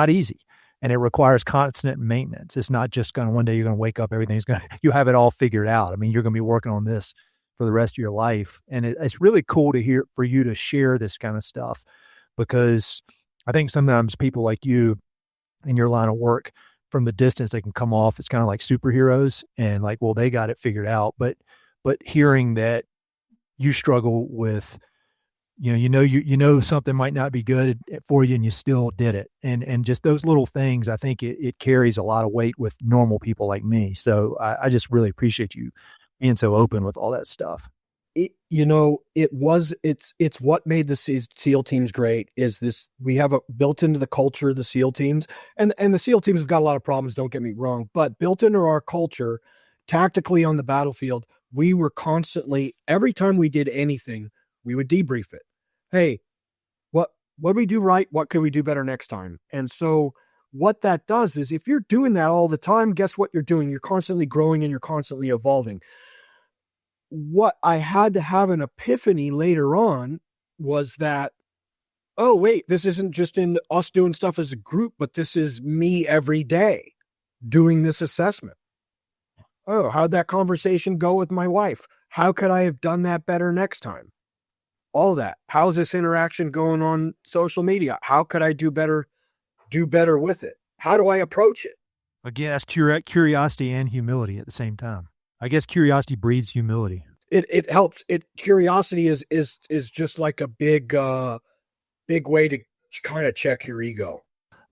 easy, and it requires constant maintenance. It's not just one day you're going to wake up, you have it all figured out. I mean, you're going to be working on this for the rest of your life. And it's really cool to hear, for you to share this kind of stuff, because I think sometimes people like you in your line of work, from the distance, they can come off as kind of like superheroes and like, well, they got it figured out. But hearing that you struggle with, something might not be good for you, and you still did it. And just those little things, I think it carries a lot of weight with normal people like me. So I just really appreciate you being so open with all that stuff.
It's what made the SEAL teams great, is this, we have built into the culture of the SEAL teams, and the SEAL teams have got a lot of problems, don't get me wrong, but built into our culture, tactically on the battlefield, we were constantly, every time we did anything, we would debrief it. Hey, what did we do right? What could we do better next time? And so what that does is, if you're doing that all the time, guess what you're doing? You're constantly growing and you're constantly evolving. What I had to have an epiphany later on was that, oh, wait, this isn't just in us doing stuff as a group, but this is me every day doing this assessment. Oh, how'd that conversation go with my wife? How could I have done that better next time? All that. How's this interaction going on social media? How could I do better with it? How do I approach it?
Again, that's curiosity and humility at the same time. I guess curiosity breeds humility.
It helps. Curiosity is just like a big way to kind of check your ego.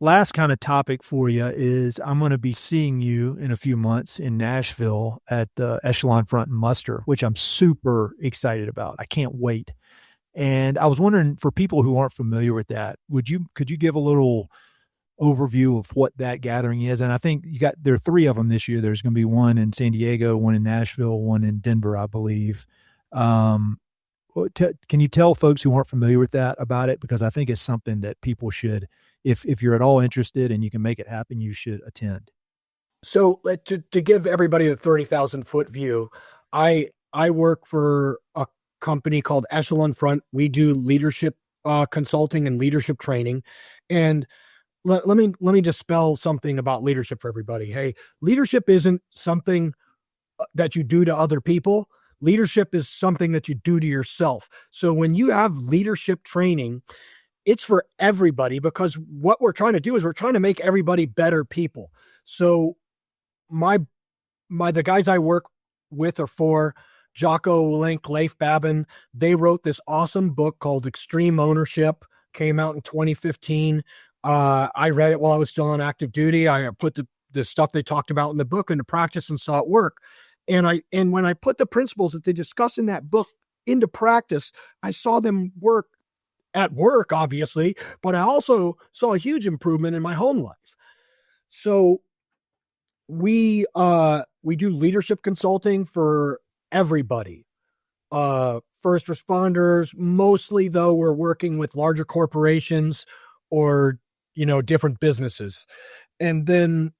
Last kind of topic for you is I'm going to be seeing you in a few months in Nashville at the Echelon Front muster, which I'm super excited about. I can't wait. And I was wondering, for people who aren't familiar with that, could you give a little overview of what that gathering is? And I think there are 3 of them this year. There's going to be one in San Diego, one in Nashville, one in Denver, I believe. Can you tell folks who aren't familiar with that about it? Because I think it's something that people should, if you're at all interested and you can make it happen, you should attend.
So to give everybody a 30,000 foot view, I work for a company called Echelon Front. We do leadership consulting and leadership training. And let me just spell something about leadership for everybody. Hey, leadership isn't something that you do to other people. Leadership is something that you do to yourself. So when you have leadership training, it's for everybody, because what we're trying to do is we're trying to make everybody better people. So the guys I work with are for Jocko Willink, Leif Babin. They wrote this awesome book called Extreme Ownership, came out in 2015. I read it while I was still on active duty. I put the stuff they talked about in the book into practice and saw it work. And when I put the principles that they discuss in that book into practice, I saw them work at work, obviously, but I also saw a huge improvement in my home life. So we do leadership consulting for everybody. First responders, mostly though, we're working with larger corporations or, different businesses. And then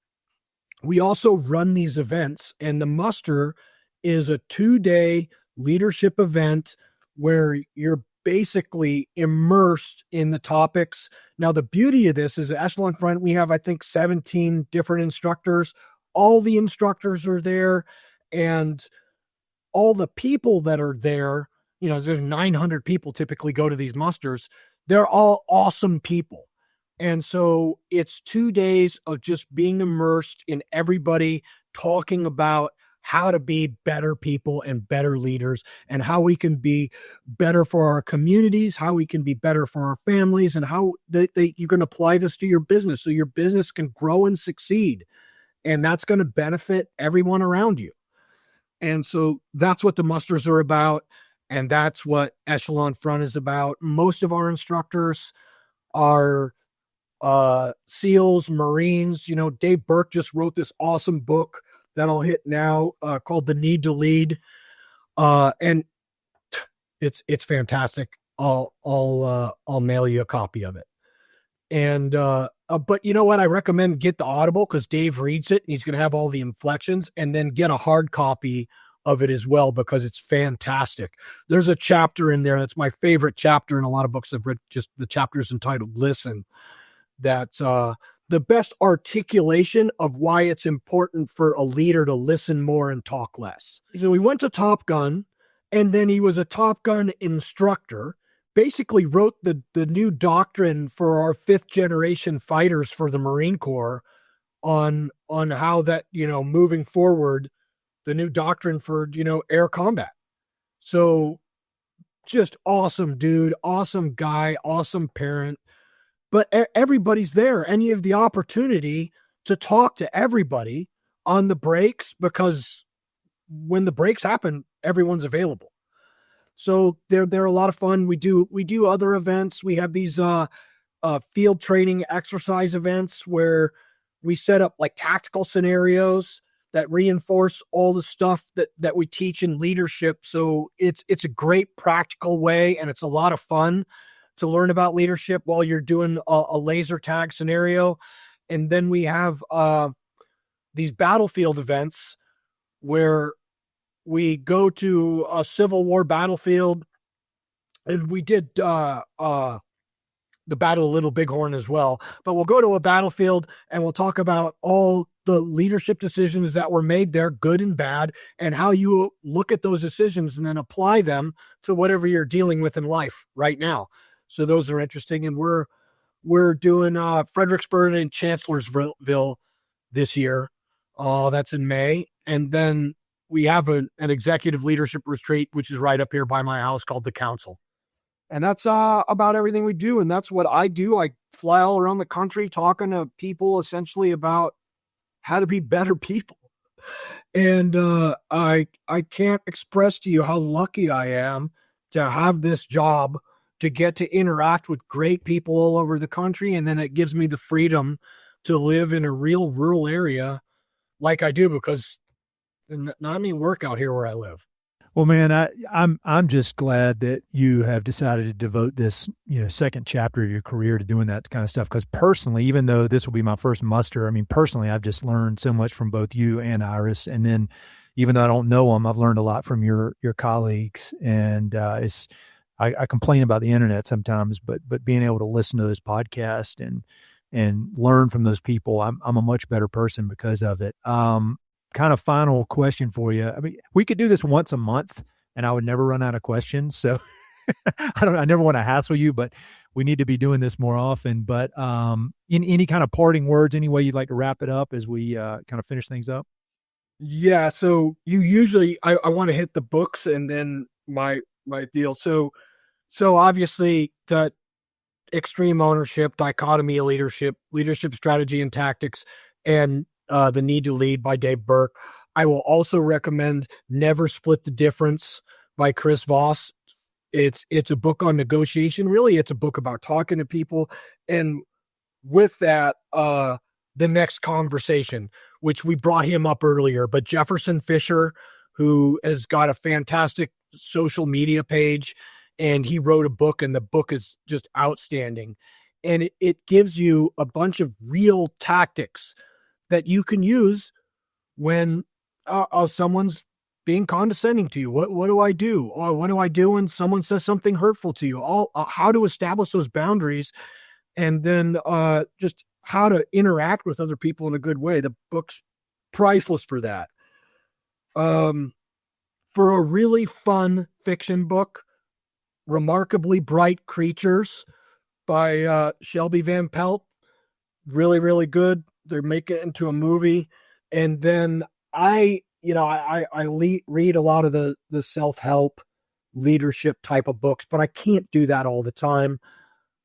we also run these events, and the muster is a 2-day leadership event where you're basically immersed in the topics. Now, the beauty of this is at Echelon Front, we have, I think, 17 different instructors. All the instructors are there, and all the people that are there, there's 900 people typically go to these musters. They're all awesome people. And so it's 2 days of just being immersed in everybody talking about how to be better people and better leaders, and how we can be better for our communities, how we can be better for our families, and how you can apply this to your business so your business can grow and succeed. And that's going to benefit everyone around you. And so that's what the musters are about. And that's what Echelon Front is about. Most of our instructors are SEALs, Marines. Dave Burke just wrote this awesome book that I'll hit now called The Need to Lead. And it's fantastic. I'll mail you a copy of it. And but you know what? I recommend get the Audible, because Dave reads it and he's going to have all the inflections, and then get a hard copy of it as well, because it's fantastic. There's a chapter in there that's my favorite chapter in a lot of books I've read. Just the chapter's entitled "Listen." That's the best articulation of why it's important for a leader to listen more and talk less. So he went to Top Gun, and then he was a Top Gun instructor, basically wrote the new doctrine for our 5th generation fighters for the Marine Corps on how that, moving forward, the new doctrine for, air combat. So just awesome dude, awesome guy, awesome parent. But everybody's there, and you have the opportunity to talk to everybody on the breaks, because when the breaks happen, everyone's available. So they're a lot of fun. We do other events. We have these field training exercise events where we set up like tactical scenarios that reinforce all the stuff that we teach in leadership. So it's a great practical way, and it's a lot of fun to learn about leadership while you're doing a laser tag scenario. And then we have these battlefield events where we go to a Civil War battlefield, and we did the Battle of Little Bighorn as well. But we'll go to a battlefield and we'll talk about all the leadership decisions that were made there, good and bad, and how you look at those decisions and then apply them to whatever you're dealing with in life right now. So those are interesting. And we're doing Fredericksburg and Chancellorsville this year. That's in May. And then we have an executive leadership retreat, which is right up here by my house, called the Council. And that's about everything we do. And that's what I do. I fly all around the country talking to people essentially about how to be better people. And I can't express to you how lucky I am to have this job, to get to interact with great people all over the country. And then it gives me the freedom to live in a real rural area like I do, because not any work out here where I live.
Well, man, I'm just glad that you have decided to devote this, second chapter of your career to doing that kind of stuff. Because personally, even though this will be my first muster, I mean, personally, I've just learned so much from both you and Iris. And then, even though I don't know them, I've learned a lot from your colleagues. And I complain about the internet sometimes, but being able to listen to those podcasts and learn from those people, I'm a much better person because of it. Kind of final question for you. I mean, we could do this once a month and I would never run out of questions. So I never want to hassle you, but we need to be doing this more often. But in any kind of parting words, any way you'd like to wrap it up as we kind of finish things up?
Yeah. So you usually, I want to hit the books and then my deal. So obviously that extreme ownership, dichotomy of leadership strategy and tactics, and The Need to Lead by Dave Burke. I will also recommend Never Split the Difference by Chris Voss. It's a book on negotiation. Really, it's a book about talking to people. And with that, The Next Conversation, which we brought him up earlier, but Jefferson Fisher, who has got a fantastic social media page, and he wrote a book, and the book is just outstanding. And it gives you a bunch of real tactics that you can use when someone's being condescending to you. What do I do? Or what do I do when someone says something hurtful to you? How to establish those boundaries, and then just how to interact with other people in a good way. The book's priceless for that. For a really fun fiction book, Remarkably Bright Creatures by Shelby Van Pelt. Really, really good. They're making it into a movie. And then I read a lot of the self-help leadership type of books, but I can't do that all the time.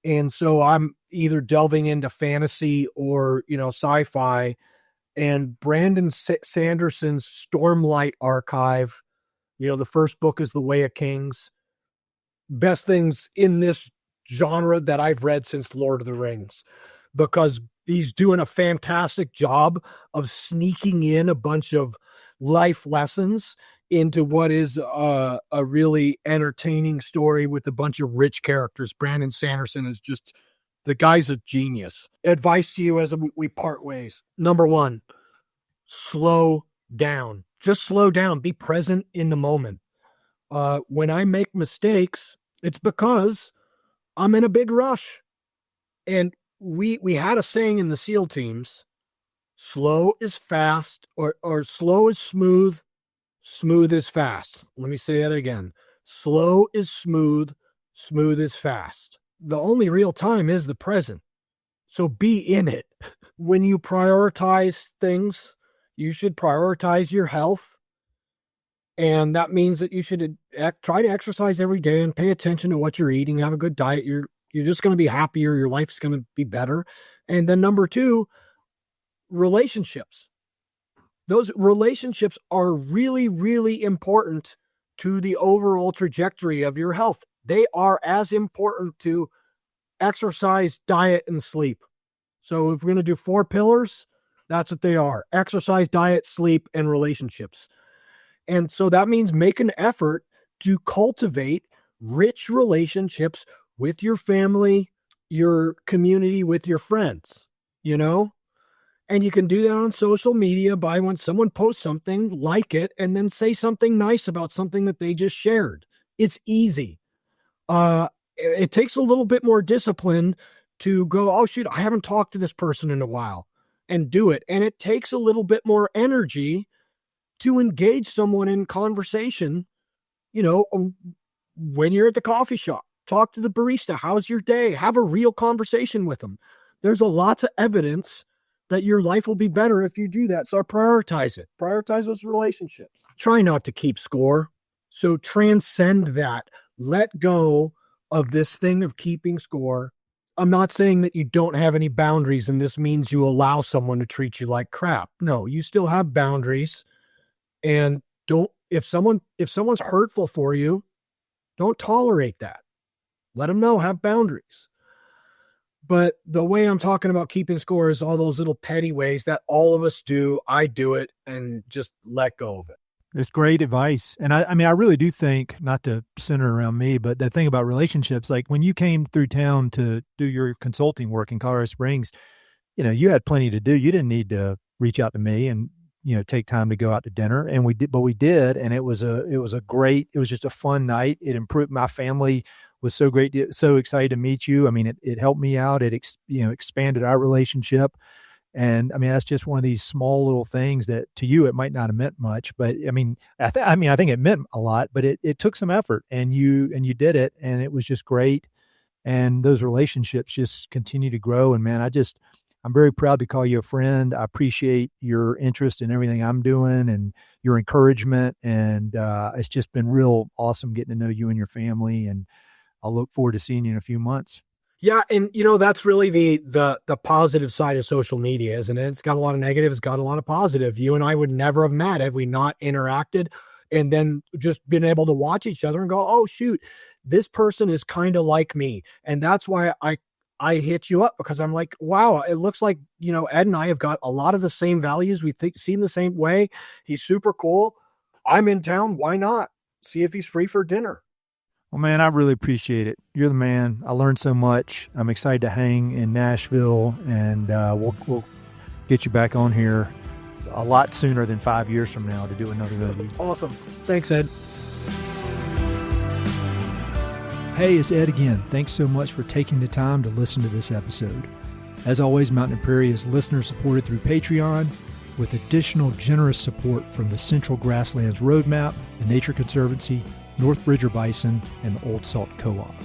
And so I'm either delving into fantasy or, sci-fi. And Brandon Sanderson's Stormlight Archive, the first book is The Way of Kings. Best things in this genre that I've read since Lord of the Rings, because he's doing a fantastic job of sneaking in a bunch of life lessons into what is a really entertaining story with a bunch of rich characters. Brandon Sanderson is just, the guy's a genius. Advice to you as we part ways. Number one, slow down. Just slow down. Be present in the moment. When I make mistakes, it's because I'm in a big rush. And we had a saying in the SEAL teams: slow is fast, or slow is smooth, smooth is fast. Let me say that again. Slow is smooth, smooth is fast. The only real time is the present. So be in it. When you prioritize things, you should prioritize your health. And that means that you should try to exercise every day and pay attention to what you're eating, have a good diet. You're just going to be happier. Your life's going to be better. And then number two, relationships. Those relationships are really, really important to the overall trajectory of your health. They are as important to exercise, diet, and sleep. So if we're going to do 4 pillars, that's what they are: exercise, diet, sleep, and relationships. And so that means make an effort to cultivate rich relationships with your family, your community, with your friends, And you can do that on social media by, when someone posts something, like it, and then say something nice about something that they just shared. It's easy. It takes a little bit more discipline to go, oh, shoot, I haven't talked to this person in a while, and do it. And it takes a little bit more energy to engage someone in conversation, when you're at the coffee shop. Talk to the barista. How's your day? Have a real conversation with them. There's a lot of evidence that your life will be better if you do that. So prioritize it. Prioritize those relationships. Try not to keep score. So transcend that. Let go of this thing of keeping score. I'm not saying that you don't have any boundaries and this means you allow someone to treat you like crap. No, you still have boundaries. And if someone's hurtful for you, don't tolerate that. Let them know, have boundaries. But the way I'm talking about keeping score is all those little petty ways that all of us do. I do it, and just let go of it.
It's great advice. And I mean, I really do think, not to center around me, but the thing about relationships, like when you came through town to do your consulting work in Colorado Springs, you had plenty to do. You didn't need to reach out to me and, take time to go out to dinner. And we did. And it was just a fun night. It improved. My family was so great, so excited to meet you. I mean, it helped me out. It expanded our relationship. And I mean, that's just one of these small little things that to you, it might not have meant much, but I mean, I think it meant a lot, but it took some effort and you did it, and it was just great. And those relationships just continue to grow. And man, I'm very proud to call you a friend. I appreciate your interest in everything I'm doing and your encouragement. And it's just been real awesome getting to know you and your family. And I'll look forward to seeing you in a few months.
Yeah. And that's really the positive side of social media, isn't it? It's got a lot of negative. It's got a lot of positive. You and I would never have met had we not interacted and then just been able to watch each other and go, oh shoot, this person is kind of like me. And that's why I hit you up, because I'm like, wow, it looks like, Ed and I have got a lot of the same values. We see him the same way. He's super cool. I'm in town. Why not see if he's free for dinner?
Well, man, I really appreciate it. You're the man. I learned so much. I'm excited to hang in Nashville, and we'll get you back on here a lot sooner than 5 years from now to do another of these.
Awesome. Thanks, Ed.
Hey, it's Ed again. Thanks so much for taking the time to listen to this episode. As always, Mountain and Prairie is listener supported through Patreon, with additional generous support from the Central Grasslands Roadmap, the Nature Conservancy, North Bridger Bison, and the Old Salt Co-op.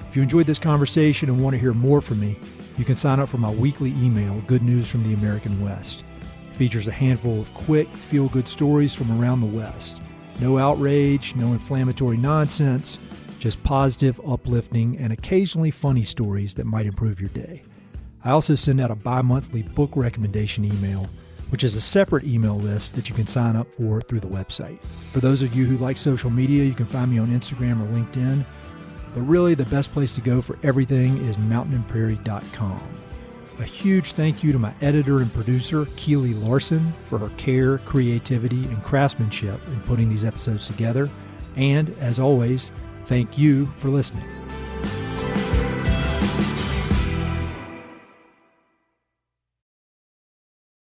If you enjoyed this conversation and want to hear more from me, you can sign up for my weekly email, Good News from the American West. It features a handful of quick, feel-good stories from around the West. No outrage, no inflammatory nonsense, just positive, uplifting, and occasionally funny stories that might improve your day. I also send out a bi-monthly book recommendation email, which is a separate email list that you can sign up for through the website. For those of you who like social media, you can find me on Instagram or LinkedIn. But really, the best place to go for everything is mountainandprairie.com. A huge thank you to my editor and producer, Keely Larson, for her care, creativity, and craftsmanship in putting these episodes together. And, as always, thank you for listening.